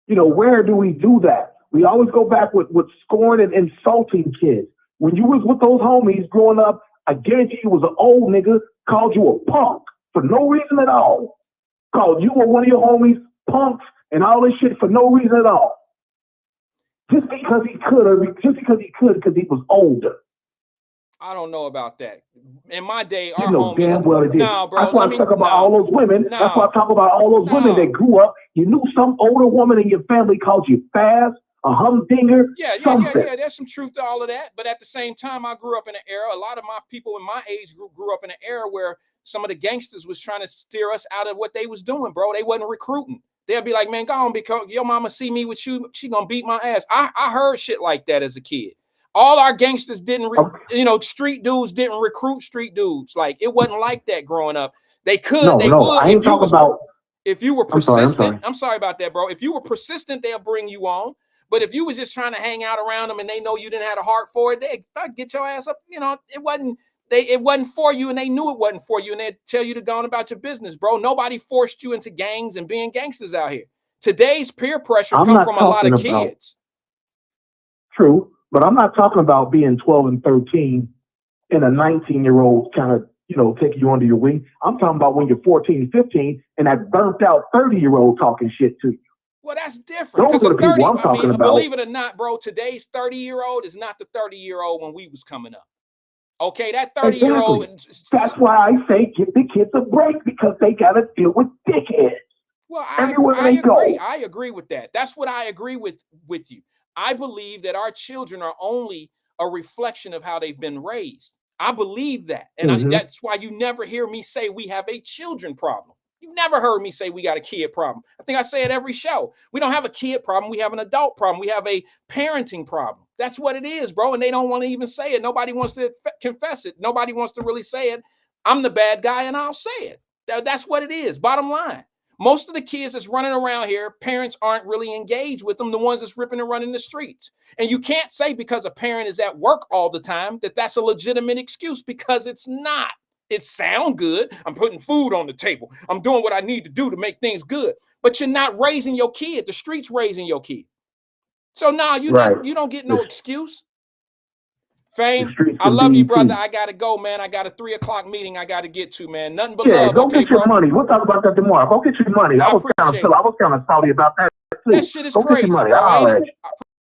Where do we do that? We always go back with scorn and insulting kids. When you was with those homies growing up, I guarantee you was an old nigga, called you a punk for no reason at all. Called you or one of your homies punks and all this shit for no reason at all. Just because he could, because he was older. I don't know about that. In my day, our homies. Damn well it did. Nah, bro. That's why I talk about all those women. That's why I talk about all those women that grew up. You knew some older woman in your family called you fast a humdinger, something. There's some truth to all of that. But at the same time, I grew up in an era, a lot of my people in my age group grew up in an era where some of the gangsters was trying to steer us out of what they was doing, bro. They wasn't recruiting. They'll be like, man, go on, because your mama see me with you, she gonna beat my ass. I heard shit like that as a kid. All our gangsters didn't, street dudes didn't recruit street dudes. Like, it wasn't like that growing up. They could, they would. I ain't talking about. If you were persistent, I'm sorry about that, bro. If you were persistent, they'll bring you on. But if you was just trying to hang out around them and they know you didn't have a heart for it, they'd get your ass up. It wasn't for you, and they knew it wasn't for you, and they'd tell you to go on about your business, bro. Nobody forced you into gangs and being gangsters out here. Today's peer pressure comes from a lot of kids. True, but I'm not talking about being 12 and 13 and a 19-year-old kind of, taking you under your wing. I'm talking about when you're 14, 15, and that burnt out 30-year-old talking shit to you. Well, that's different. Those are the people I'm talking about. Believe it or not, bro, today's 30-year-old is not the 30-year-old when we was coming up. Okay, that 30-year-old. Exactly. That's why I say give the kids a break, because they got to deal with dickheads. Well, I agree with that. That's what I agree with you. I believe that our children are only a reflection of how they've been raised. I believe that. And that's why you never hear me say we have a children problem. You've never heard me say we got a kid problem. I think I say it every show. We don't have a kid problem. We have an adult problem. We have a parenting problem. That's what it is, bro. And they don't want to even say it. Nobody wants to confess it. Nobody wants to really say it. I'm the bad guy and I'll say it. That's what it is. Bottom line. Most of the kids that's running around here, parents aren't really engaged with them, the ones that's ripping and running the streets. And you can't say because a parent is at work all the time that that's a legitimate excuse, because it's not. It sounds good. I'm putting food on the table. I'm doing what I need to do to make things good. But you're not raising your kid. The street's raising your kid. So now you don't get no excuse. Fame, I love you, brother. I got to go, man. I got a 3:00 meeting I got to get to, man. Nothing but love. Go get your money. We'll talk about that tomorrow. Go get your money. I was kind of salty about that too. That shit is crazy. I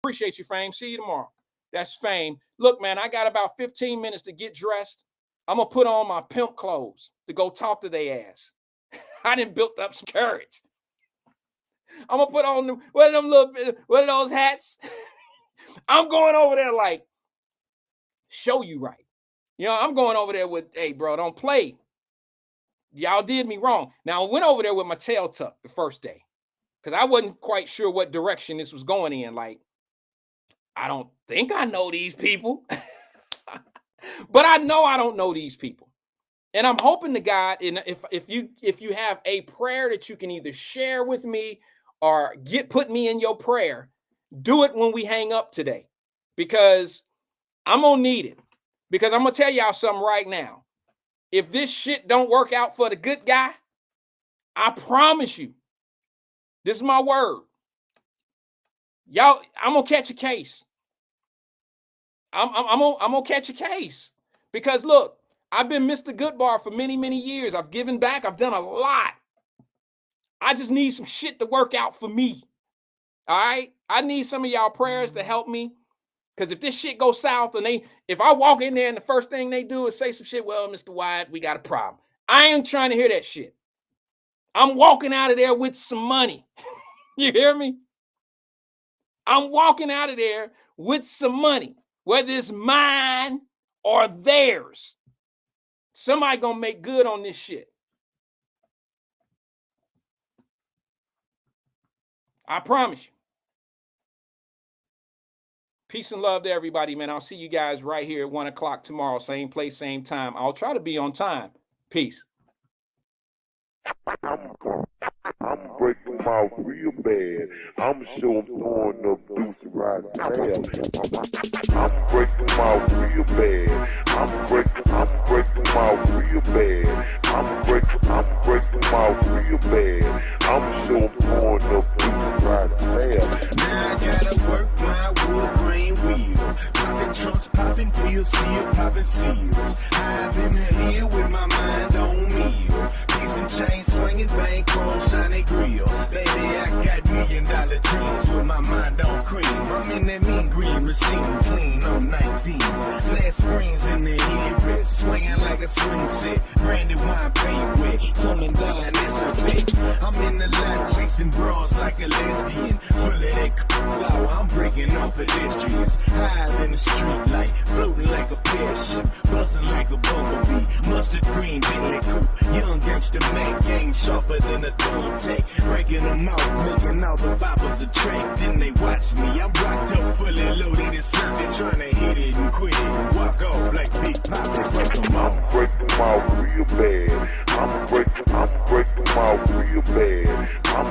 appreciate you, Fame. See you tomorrow. That's Fame. Look, man, I got about 15 minutes to get dressed. I'm going to put on my pimp clothes to go talk to their ass. I done built up some courage. I'm going to put on one of those hats. I'm going over there like, show you right. I'm going over there with, hey, bro, don't play. Y'all did me wrong. Now, I went over there with my tail tucked the first day because I wasn't quite sure what direction this was going in. Like, I don't think I know these people. But I know I don't know these people. And I'm hoping to God, and if you have a prayer that you can either share with me or put me in your prayer, do it when we hang up today, because I'm going to need it. Because I'm going to tell y'all something right now. If this shit don't work out for the good guy, I promise you, this is my word. Y'all, I'm going to catch a case. I'm gonna catch a case, because look, I've been Mr. Goodbar for many, many years. I've given back. I've done a lot. I just need some shit to work out for me. All right. I need some of y'all prayers to help me, because if this shit goes south and if I walk in there and the first thing they do is say some shit, well, Mr. Wyatt, we got a problem. I ain't trying to hear that shit. I'm walking out of there with some money. You hear me? I'm walking out of there with some money. Whether it's mine or theirs, somebody gonna make good on this shit. I promise you. Peace and love to everybody, man. I'll see you guys right here at 1:00 tomorrow. Same place, same time. I'll try to be on time. Peace. I'm breaking my mouth real bad. I'm sure throwing up deuce right there. I'm breaking my mouth real bad. I'm breaking my mouth real bad. I'm breaking my mouth real bad. I'm sure throwing up deuce right there. Now I gotta work my wood grain wheel. Trunks popping pills, still popping seals. High in the hill with my mind on meal. Piece and chain swinging, bank chrome, shiny grill. Baby, I got $1 million dreams with my mind on cream. I'm in that mean green machine, clean on 19s. Flat screens in the headrest, swinging like a swing set. Branded wine paint wet, coming down, that's a bit. I'm in the lot chasing bras like a lesbian. Full of that flower, I'm breaking on pedestrians. High in the street light, floating like a parachute. Buzzing like a bumblebee, mustard green Bentley coupe. Young gangster Mac game sharper than a thumb tape. Breaking them out, making all the boppers a track. Then they watch me, I'm rocked up, fully loaded and slapping, trying to hit it and quit it and walk off like Big Pop. Break them off. I'm breaking them out real bad. I'm breaking them out real bad. I'm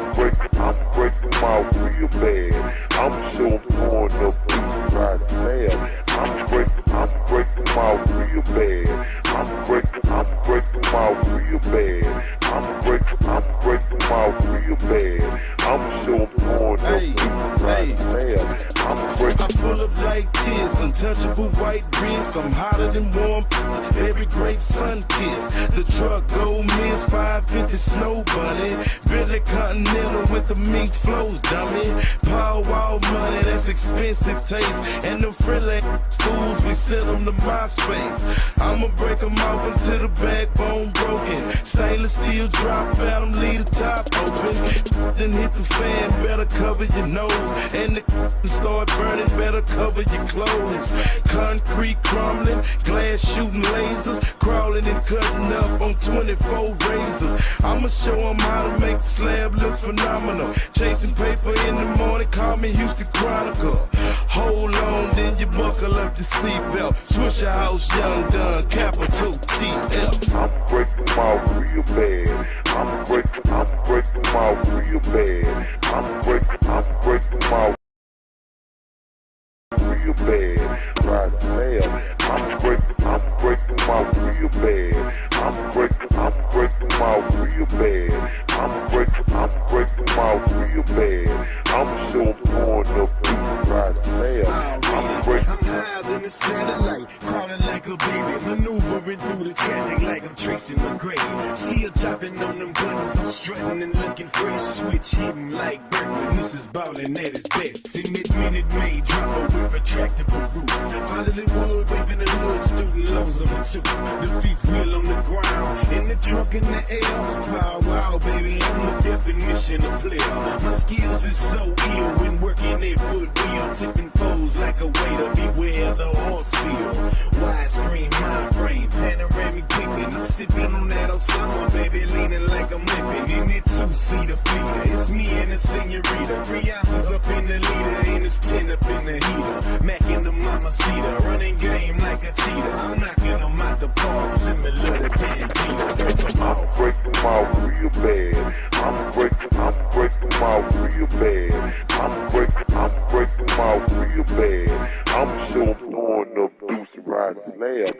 breaking them out real bad. I'm sure pouring up blue right now. I'm breaking them out real bad. I'm breaking them out real bad. I'm breaking them out real bad. I'm sure pouring up blue right now. I pull up like this, untouchable white wrist. I'm hotter than warm, every grape sun kiss. The truck go miss 550 snow bunny. Billy Continental with the mink flows, dummy. Power wall money, that's expensive taste. And them friendly fools, we send them to my space. I'ma break them off until the backbone broken. Stainless steel drop, phantom, leave the top open. Then hit the fan, better cover your nose. And the start burning, better cover your clothes. Concrete crumbling, glass shooting lasers. Crawling and cutting up on 24 razors. I'ma show them how to make the slab look phenomenal. Chasing paper in the morning, call me Houston Chronicle. Hold on, then you buckle up your seatbelt. Swisher House, Young Dun, capital TF. I'm breaking them out real bad. I'm breaking them out real bad. I'm breaking them out real bad. Right now, I'm breaking them out real bad. I'm breaking them out real bad. I'm breaking them out real bad. I'm sure pouring up blue right now. I'm higher than a satellite, crawling like a baby, maneuvering through the traffic like I'm tracing the grade. Still chopping on them buttons, I'm strutting and looking fresh. Switch hitting like Bergman, this is ballin' at its best. In mid-minute May, drop a whip, retractable roof. Filing wood, waving the hood, student loans on the tooth. The fifth wheel on the ground, in the trunk in the air. Wow, wow, baby, I'm the definition of player. My skills is so ill when working that woodwheel, tipping foes like a waiter. Beware the horse feel. Widescreen, mind frame, panoramic picking. I'm sipping on that Osama, baby, leaning like I'm limping. In that two-seater fleeter, it's me and the senorita. 3 ounces up in the leader, and it's 10 up in the heater. Mac in the mama cedar, running game like a cheetah. I'm knocking them out the park, similar to Pantita. I'm breaking them out real bad. I'm breaking them out real bad. I'm breaking them out real bad. I'm sure pouring up deuce right slab.